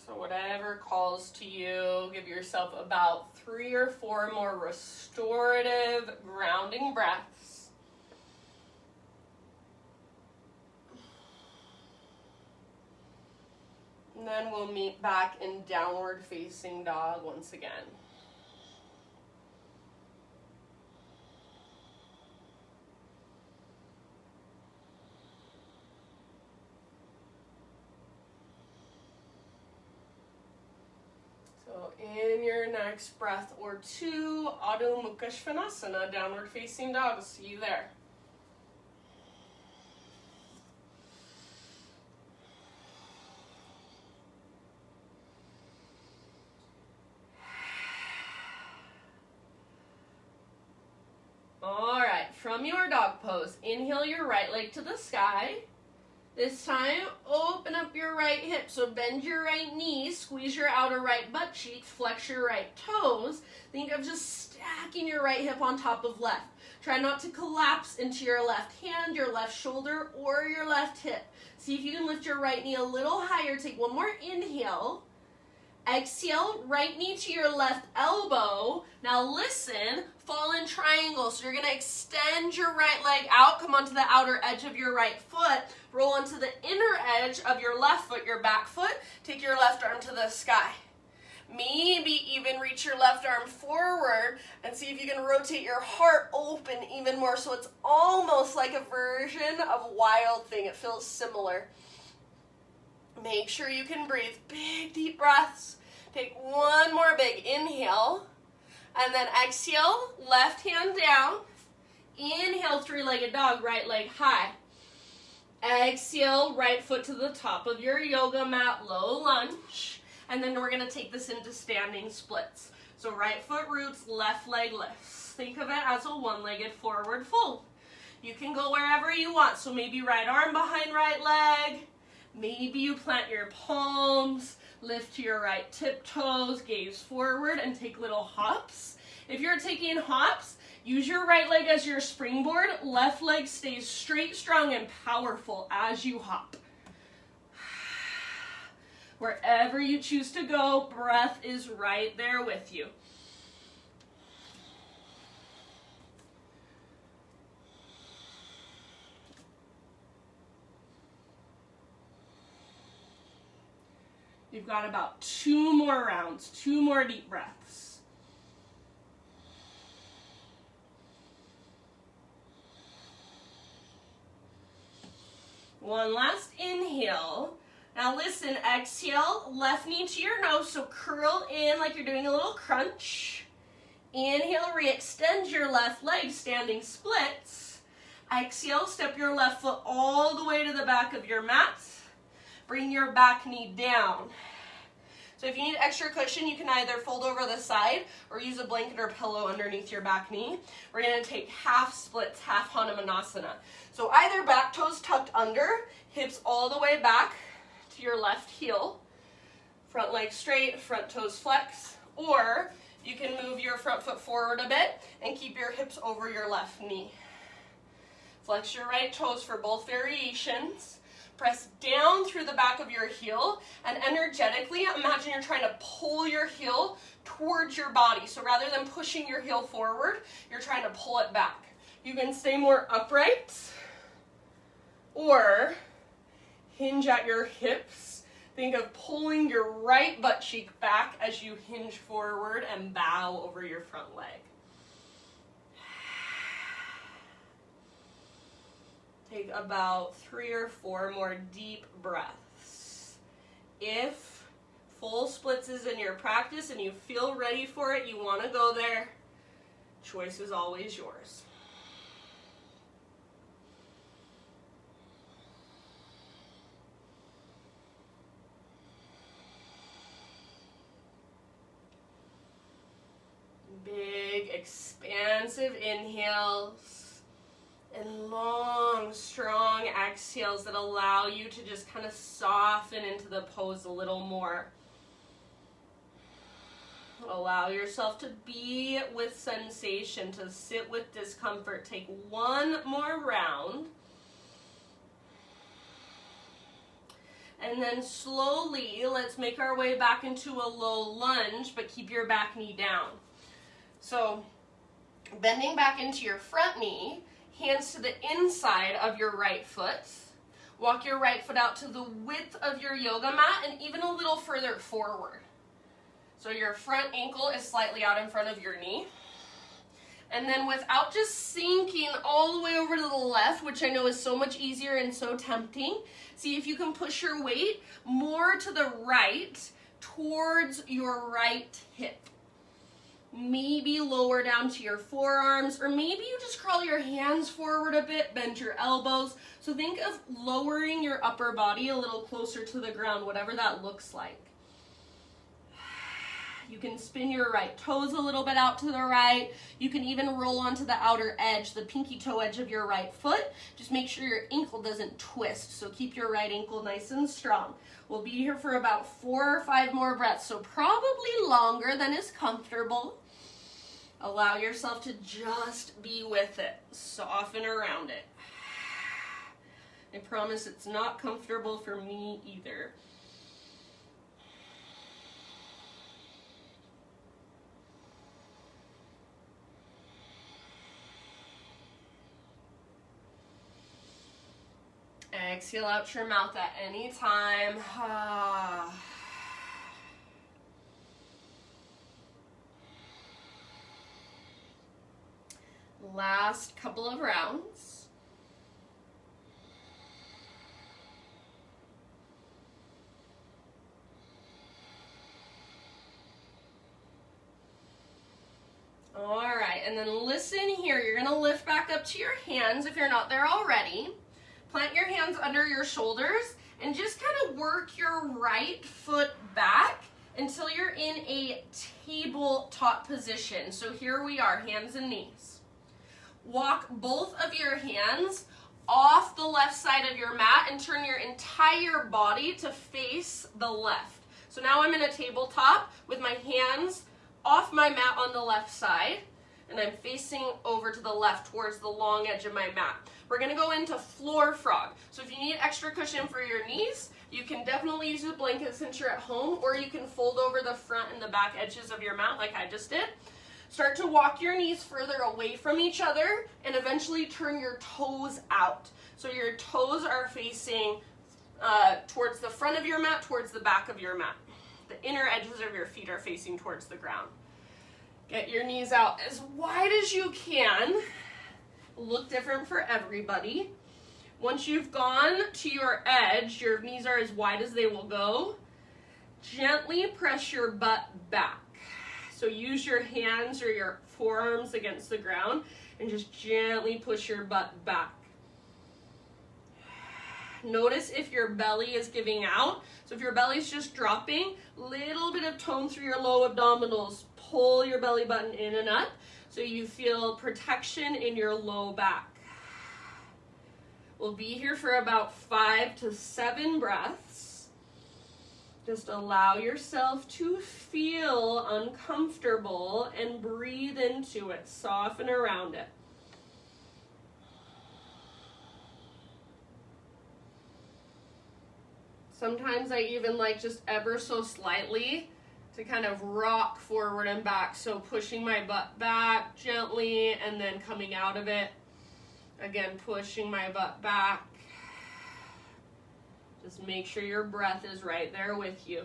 So whatever calls to you, give yourself about 3 or 4 more restorative, grounding breaths. And then we'll meet back in downward facing dog once again. So in your next breath or 2, Adho Mukha Svanasana, downward facing dog. See you there. All right, from your dog pose, inhale your right leg to the sky. This time, open up your right hip, so bend your right knee, squeeze your outer right butt cheek, flex your right toes. Think of just stacking your right hip on top of left. Try not to collapse into your left hand, your left shoulder, or your left hip. See if you can lift your right knee a little higher. Take one more inhale. Exhale, right knee to your left elbow. Now listen, fall in triangle. So you're going to extend your right leg out, come onto the outer edge of your right foot, roll onto the inner edge of your left foot, your back foot. Take your left arm to the sky. Maybe even reach your left arm forward and see if you can rotate your heart open even more so it's almost like a version of Wild Thing. It feels similar. Make sure you can breathe. Big, deep breaths. Take one more big inhale. And then exhale, left hand down. Inhale, 3-legged dog, right leg high. Exhale, right foot to the top of your yoga mat, low lunge. And then we're going to take this into standing splits. So right foot roots, left leg lifts. Think of it as a one-legged forward fold. You can go wherever you want. So maybe right arm behind right leg. Maybe you plant your palms, lift to your right tiptoes, gaze forward, and take little hops. If you're taking hops, use your right leg as your springboard. Left leg stays straight, strong, and powerful as you hop. Wherever you choose to go, breath is right there with you. You've got about 2 more rounds, 2 more deep breaths. One last inhale. Now listen, exhale, left knee to your nose, so curl in like you're doing a little crunch. Inhale, re-extend your left leg, standing splits. Exhale, step your left foot all the way to the back of your mat. Bring your back knee down. So if you need extra cushion, you can either fold over the side or use a blanket or pillow underneath your back knee. We're going to take half splits, half Hanumanasana. So either back toes tucked under, hips all the way back to your left heel, front leg straight, front toes flex, or you can move your front foot forward a bit and keep your hips over your left knee. Flex your right toes for both variations. Press down through the back of your heel, and energetically, imagine you're trying to pull your heel towards your body. So rather than pushing your heel forward, you're trying to pull it back. You can stay more upright, or hinge at your hips. Think of pulling your right butt cheek back as you hinge forward and bow over your front leg. Take about 3 or 4 more deep breaths. If full splits is in your practice and you feel ready for it, you want to go there, choice is always yours. Big, expansive inhales. And long, strong exhales that allow you to just kind of soften into the pose a little more. Allow yourself to be with sensation, to sit with discomfort. Take 1 more round. And then slowly, let's make our way back into a low lunge, but keep your back knee down. So, bending back into your front knee, hands to the inside of your right foot. Walk your right foot out to the width of your yoga mat and even a little further forward. So your front ankle is slightly out in front of your knee. And then without just sinking all the way over to the left, which I know is so much easier and so tempting, see if you can push your weight more to the right towards your right hip. Maybe lower down to your forearms, or maybe you just crawl your hands forward a bit, bend your elbows. So think of lowering your upper body a little closer to the ground, whatever that looks like. You can spin your right toes a little bit out to the right. You can even roll onto the outer edge, the pinky toe edge of your right foot. Just make sure your ankle doesn't twist, so keep your right ankle nice and strong. We'll be here for about 4 or 5 more breaths, so probably longer than is comfortable. Allow yourself to just be with it. Soften around it. I promise it's not comfortable for me either. Exhale out your mouth at any time. Last couple of rounds. All right, and then listen here. You're going to lift back up to your hands if you're not there already. Plant your hands under your shoulders and just kind of work your right foot back until you're in a tabletop position. So here we are, hands and knees. Walk both of your hands off the left side of your mat and turn your entire body to face the left. So now I'm in a tabletop with my hands off my mat on the left side, and I'm facing over to the left towards the long edge of my mat. We're going to go into floor frog. So if you need extra cushion for your knees, You can definitely use a blanket since you're at home, or you can fold over the front and the back edges of your mat like I just did. Start to walk your knees further away from each other and eventually turn your toes out. So your toes are facing towards the front of your mat, towards the back of your mat. The inner edges of your feet are facing towards the ground. Get your knees out as wide as you can. Look different for everybody. Once you've gone to your edge, your knees are as wide as they will go. Gently press your butt back. So use your hands or your forearms against the ground and just gently push your butt back. Notice if your belly is giving out. So if your belly's just dropping, little bit of tone through your low abdominals. Pull your belly button in and up so you feel protection in your low back. We'll be here for about 5 to 7 breaths. Just allow yourself to feel uncomfortable and breathe into it. Soften around it. Sometimes I even like just ever so slightly to kind of rock forward and back. So pushing my butt back gently and then coming out of it. Again, pushing my butt back. Just make sure your breath is right there with you.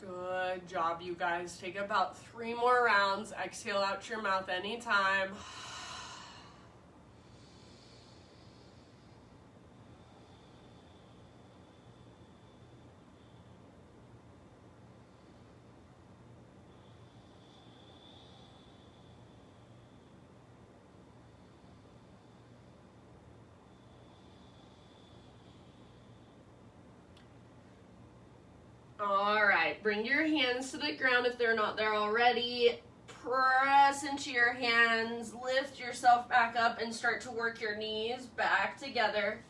Good job, you guys. Take about 3 more rounds. Exhale out your mouth anytime. All right, bring your hands to the ground if they're not there already. Press into your hands, lift yourself back up and start to work your knees back together.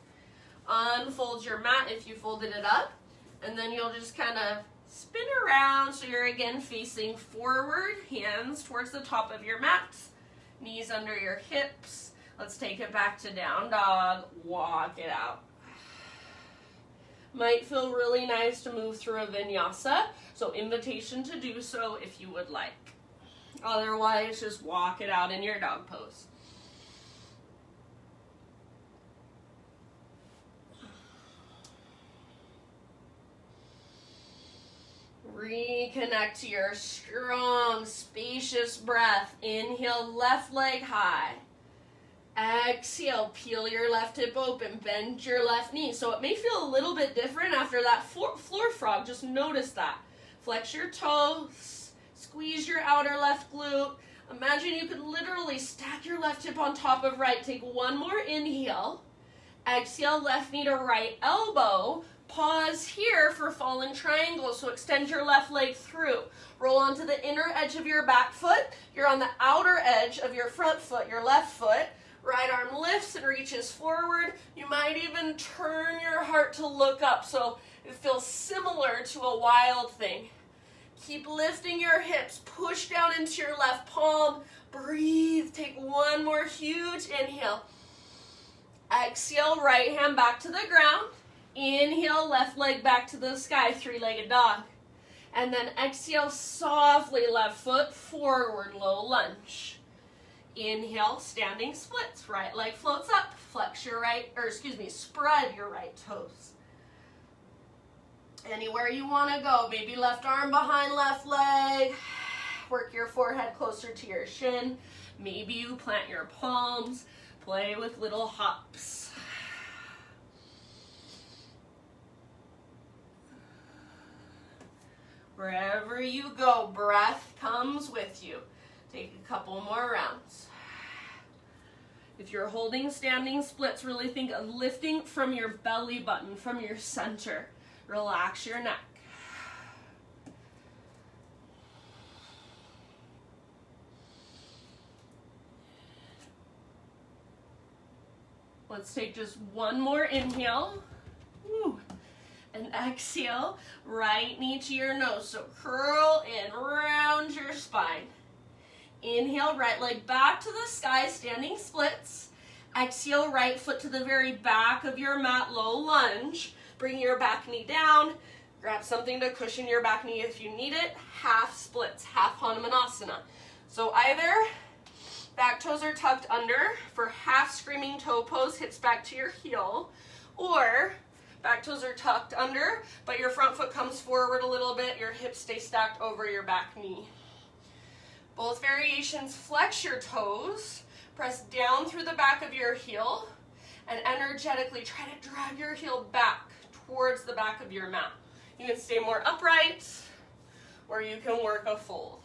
Unfold your mat if you folded it up, and then you'll just kind of spin around so you're again facing forward, hands towards the top of your mat, knees under your hips. Let's take it back to down dog, walk it out. Might feel really nice to move through a vinyasa, so invitation to do so if you would like. Otherwise, just walk it out in your dog pose. Reconnect to your strong, spacious breath. Inhale, left leg high. Exhale, peel your left hip open, bend your left knee. So it may feel a little bit different after that floor frog. Just notice that. Flex your toes, squeeze your outer left glute. Imagine you could literally stack your left hip on top of right. Take one more inhale. Exhale, left knee to right elbow. Pause here for fallen triangle. So extend your left leg through. Roll onto the inner edge of your back foot. You're on the outer edge of your front foot, your left foot. Right arm lifts and reaches forward. You might even turn your heart to look up so it feels similar to a wild thing. Keep lifting your hips. Push down into your left palm. Breathe. Take one more huge inhale. Exhale, right hand back to the ground. Inhale, left leg back to the sky, 3-legged dog. And then exhale, softly left foot forward, low lunge. Inhale, standing splits. Right leg floats up. Flex your spread your right toes. Anywhere you want to go. Maybe left arm behind left leg. Work your forehead closer to your shin. Maybe you plant your palms. Play with little hops. Wherever you go, breath comes with you. Take a couple more rounds. If you're holding standing splits, really think of lifting from your belly button, from your center. Relax your neck. Let's take just one more inhale. Woo. And exhale, right knee to your nose. So curl and round your spine. Inhale, right leg back to the sky, standing splits. Exhale, right foot to the very back of your mat, low lunge. Bring your back knee down. Grab something to cushion your back knee if you need it. Half splits, half Hanumanasana. So either back toes are tucked under for half screaming toe pose, hips back to your heel, or back toes are tucked under, but your front foot comes forward a little bit, your hips stay stacked over your back knee. Both variations, flex your toes, press down through the back of your heel, and energetically try to drag your heel back towards the back of your mat. You can stay more upright, or you can work a fold.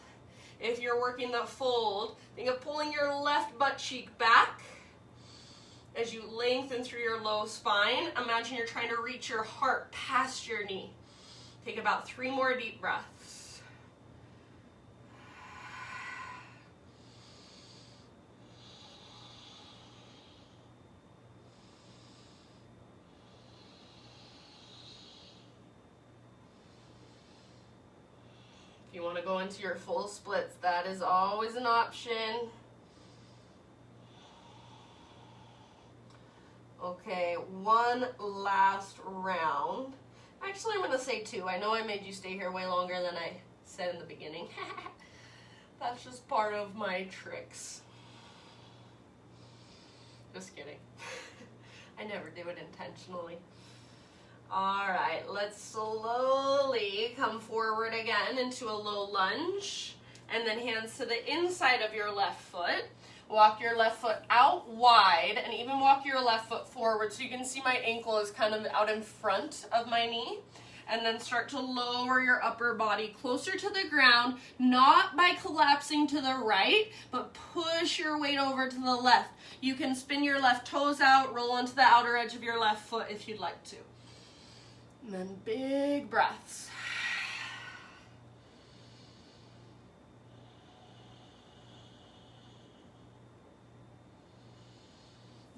If you're working the fold, think of pulling your left butt cheek back as you lengthen through your low spine. Imagine you're trying to reach your heart past your knee. Take about 3 more deep breaths. If you want to go into your full splits, that is always an option. Okay, one last round. Actually, I'm going to say 2. I know I made you stay here way longer than I said in the beginning. That's just part of my tricks. Just kidding. I never do it intentionally. All right, let's slowly come forward again into a low lunge, and then hands to the inside of your left foot. Walk your left foot out wide, and even walk your left foot forward so you can see my ankle is kind of out in front of my knee. And then start to lower your upper body closer to the ground, not by collapsing to the right, but push your weight over to the left. You can spin your left toes out, roll onto the outer edge of your left foot if you'd like to. And then big breaths.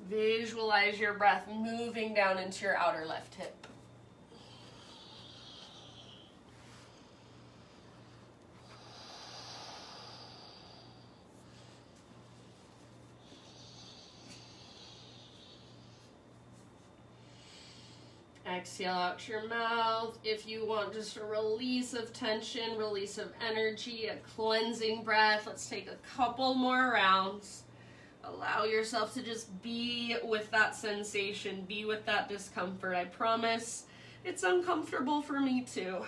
Visualize your breath moving down into your outer left hip. Exhale out your mouth. If you want just a release of tension, release of energy, a cleansing breath, let's take a couple more rounds. Allow yourself to just be with that sensation, be with that discomfort. I promise it's uncomfortable for me too.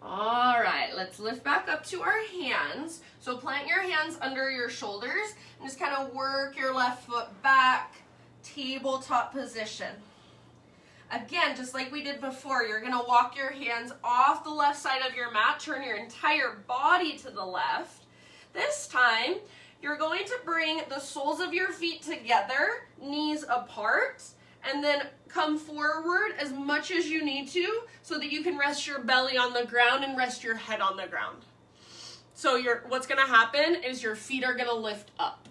All right, let's lift back up to our hands. So plant your hands under your shoulders and just kind of work your left foot back, tabletop position. Again, just like we did before, you're gonna walk your hands off the left side of your mat, turn your entire body to the left. This time, you're going to bring the soles of your feet together, knees apart, and then come forward as much as you need to so that you can rest your belly on the ground and rest your head on the ground. So what's gonna happen is your feet are gonna lift up.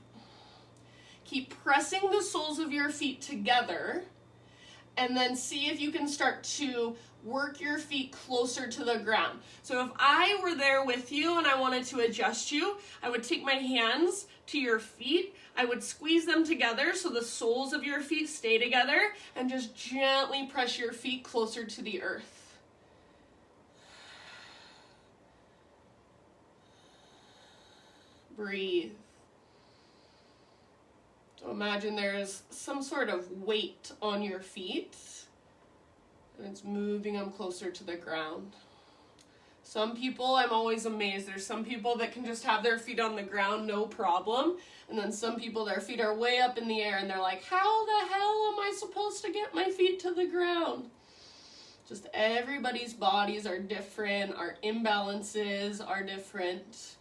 Keep pressing the soles of your feet together, and then see if you can start to work your feet closer to the ground. So if I were there with you and I wanted to adjust you, I would take my hands to your feet, I would squeeze them together so the soles of your feet stay together, and just gently press your feet closer to the earth. Breathe. So imagine there is some sort of weight on your feet, and it's moving them closer to the ground. Some people, I'm always amazed, there's some people that can just have their feet on the ground, no problem, and then some people, their feet are way up in the air, and they're like, how the hell am I supposed to get my feet to the ground? Just everybody's bodies are different, our imbalances are different.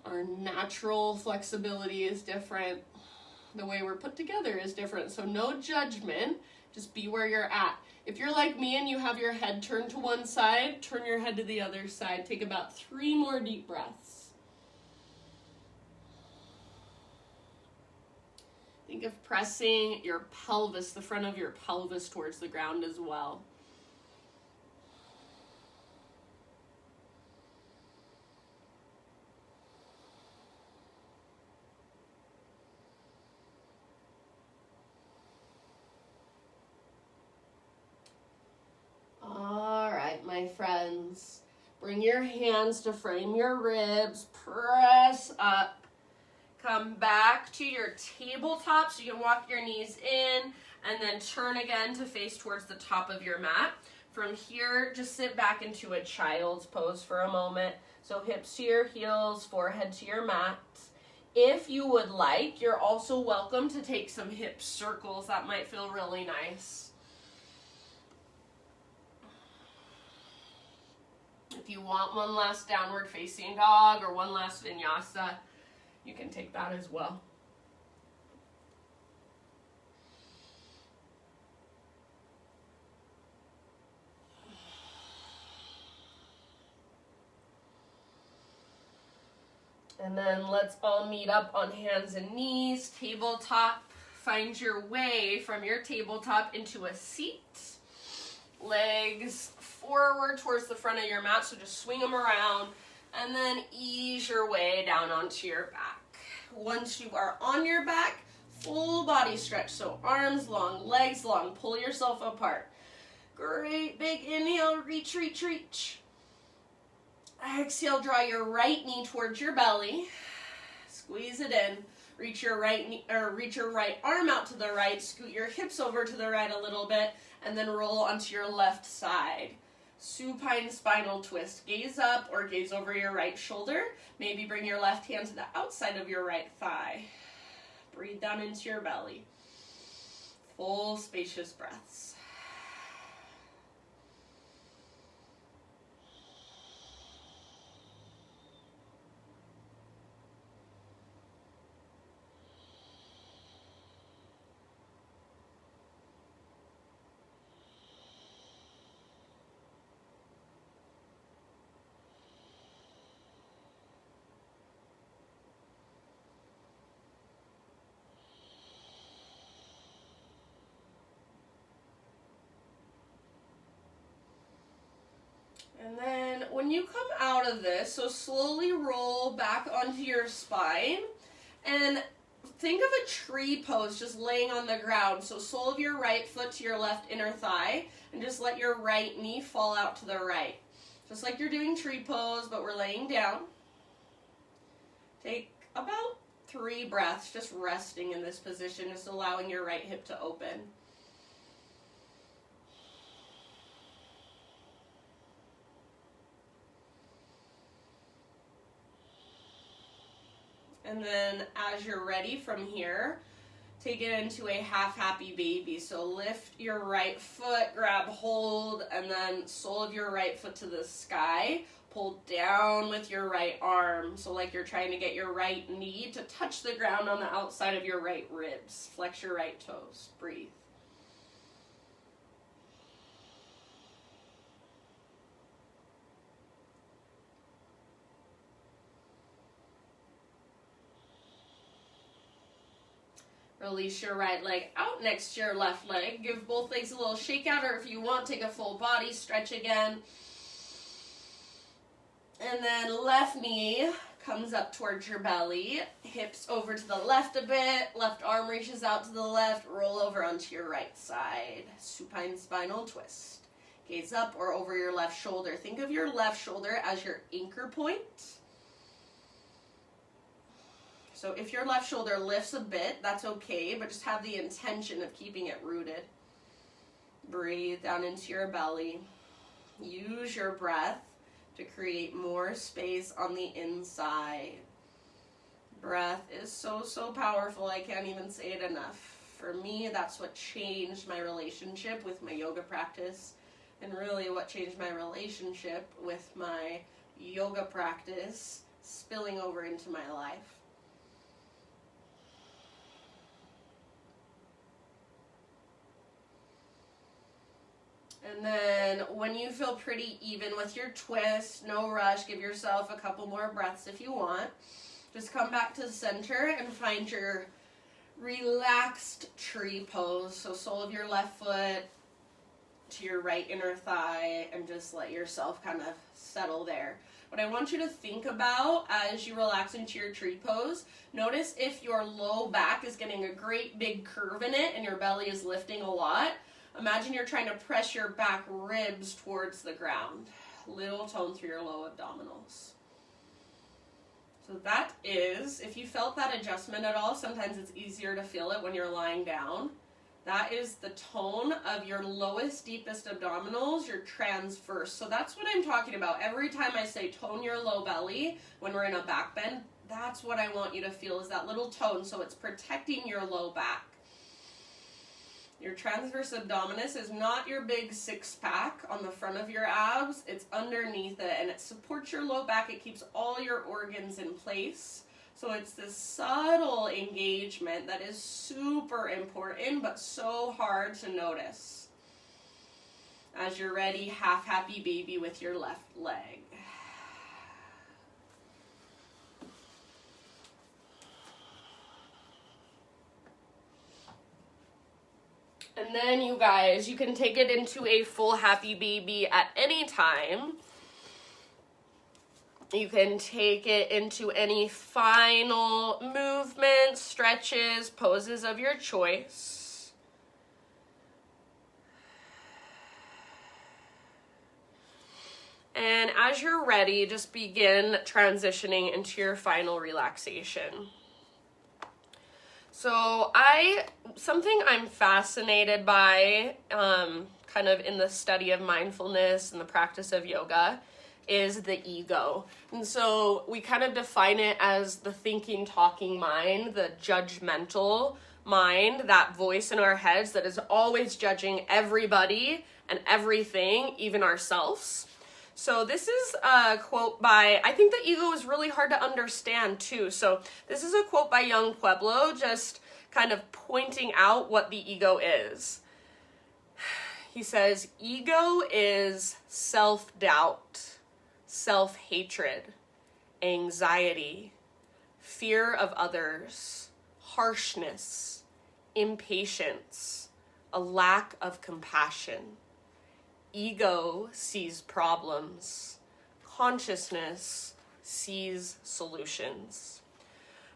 Our natural flexibility is different. The way we're put together is different. So no judgment. Just be where you're at. If you're like me and you have your head turned to one side, turn your head to the other side. Take about 3 more deep breaths. Think of pressing your pelvis, the front of your pelvis towards the ground as well. All right, my friends. Bring your hands to frame your ribs. Press up. Come back to your tabletop so you can walk your knees in and then turn again to face towards the top of your mat. From here, just sit back into a child's pose for a moment. So hips to your heels, forehead to your mat. If you would like, you're also welcome to take some hip circles. That might feel really nice. If you want one last downward facing dog or one last vinyasa, you can take that as well. And then let's all meet up on hands and knees, tabletop. Find your way from your tabletop into a seat. Legs forward towards the front of your mat, so just swing them around. And then ease your way down onto your back. Once you are on your back, full body stretch. So arms long, legs long, pull yourself apart. Great big inhale, reach, reach, reach. Exhale, draw your right knee towards your belly. Squeeze it in. Reach your right knee, or reach your right arm out to the right. Scoot your hips over to the right a little bit, and then roll onto your left side. Supine spinal twist. Gaze up or gaze over your right shoulder. Maybe bring your left hand to the outside of your right thigh. Breathe down into your belly. Full spacious breaths. And then when you come out of this, so slowly roll back onto your spine and think of a tree pose, just laying on the ground. So sole of your right foot to your left inner thigh, and just let your right knee fall out to the right. Just like you're doing tree pose, but we're laying down. Take about 3 breaths, just resting in this position, just allowing your right hip to open. And then as you're ready from here, take it into a half happy baby. So lift your right foot, grab hold, and then sole of your right foot to the sky. Pull down with your right arm. So like you're trying to get your right knee to touch the ground on the outside of your right ribs. Flex your right toes. Breathe. Release your right leg out next to your left leg. Give both legs a little shake out, or if you want, take a full body stretch again. And then left knee comes up towards your belly. Hips over to the left a bit. Left arm reaches out to the left. Roll over onto your right side. Supine spinal twist. Gaze up or over your left shoulder. Think of your left shoulder as your anchor point. So if your left shoulder lifts a bit, that's okay, but just have the intention of keeping it rooted. Breathe down into your belly. Use your breath to create more space on the inside. Breath is so, so powerful. I can't even say it enough. For me, that's what changed my relationship with my yoga practice, and really what changed my relationship with my yoga practice spilling over into my life. And then when you feel pretty even with your twist, no rush, give yourself a couple more breaths if you want. Just come back to the center and find your relaxed tree pose. So sole of your left foot to your right inner thigh, and just let yourself kind of settle there. What I want you to think about as you relax into your tree pose, notice if your low back is getting a great big curve in it and your belly is lifting a lot. Imagine you're trying to press your back ribs towards the ground. Little tone through your low abdominals. So that is, if you felt that adjustment at all, sometimes it's easier to feel it when you're lying down. That is the tone of your lowest, deepest abdominals, your transverse. So that's what I'm talking about. Every time I say tone your low belly when we're in a back bend, that's what I want you to feel, is that little tone. So it's protecting your low back. Your transverse abdominis is not your big six-pack on the front of your abs. It's underneath it, and it supports your low back. It keeps all your organs in place. So it's this subtle engagement that is super important, but so hard to notice. As you're ready, half happy baby with your left leg. And then you guys, you can take it into a full happy baby at any time. You can take it into any final movements, stretches, poses of your choice. And as you're ready, just begin transitioning into your final relaxation. So something I'm fascinated by, kind of in the study of mindfulness and the practice of yoga, is the ego. And so we kind of define it as the thinking, talking mind, the judgmental mind, that voice in our heads that is always judging everybody and everything, even ourselves. So this is a quote by, I think the ego is really hard to understand too. So this is a quote by Young Pueblo, just kind of pointing out what the ego is. He says, ego is self-doubt, self-hatred, anxiety, fear of others, harshness, impatience, a lack of compassion. Ego sees problems. Consciousness sees solutions.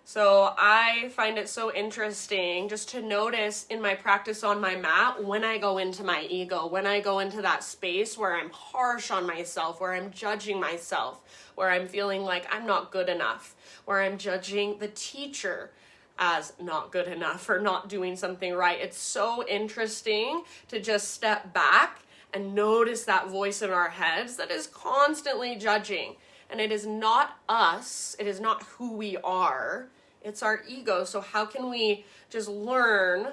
So I find it so interesting just to notice in my practice on my mat when I go into my ego, when I go into that space where I'm harsh on myself, where I'm judging myself, where I'm feeling like I'm not good enough, where I'm judging the teacher as not good enough or not doing something right. It's so interesting to just step back and notice that voice in our heads that is constantly judging. And it is not us, it is not who we are, it's our ego. So how can we just learn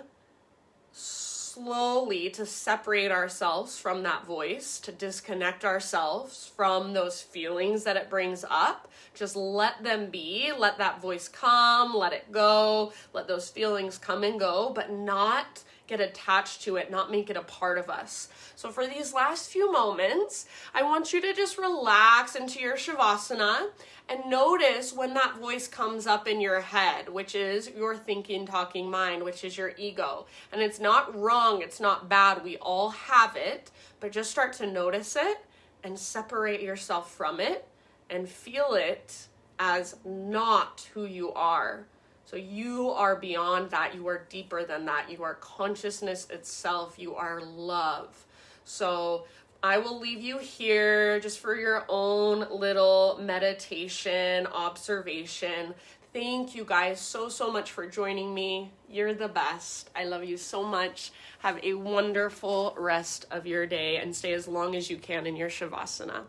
slowly to separate ourselves from that voice, to disconnect ourselves from those feelings that it brings up? Just let them be, let that voice come, let it go, let those feelings come and go, but not get attached to it, not make it a part of us. So for these last few moments, I want you to just relax into your Shavasana and notice when that voice comes up in your head, which is your thinking, talking mind, which is your ego. And it's not wrong, it's not bad, we all have it, but just start to notice it and separate yourself from it and feel it as not who you are. So you are beyond that. You are deeper than that. You are consciousness itself. You are love. So I will leave you here just for your own little meditation, observation. Thank you guys so much for joining me. You're the best. I love you so much. Have a wonderful rest of your day and stay as long as you can in your Shavasana.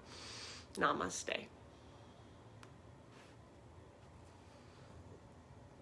Namaste.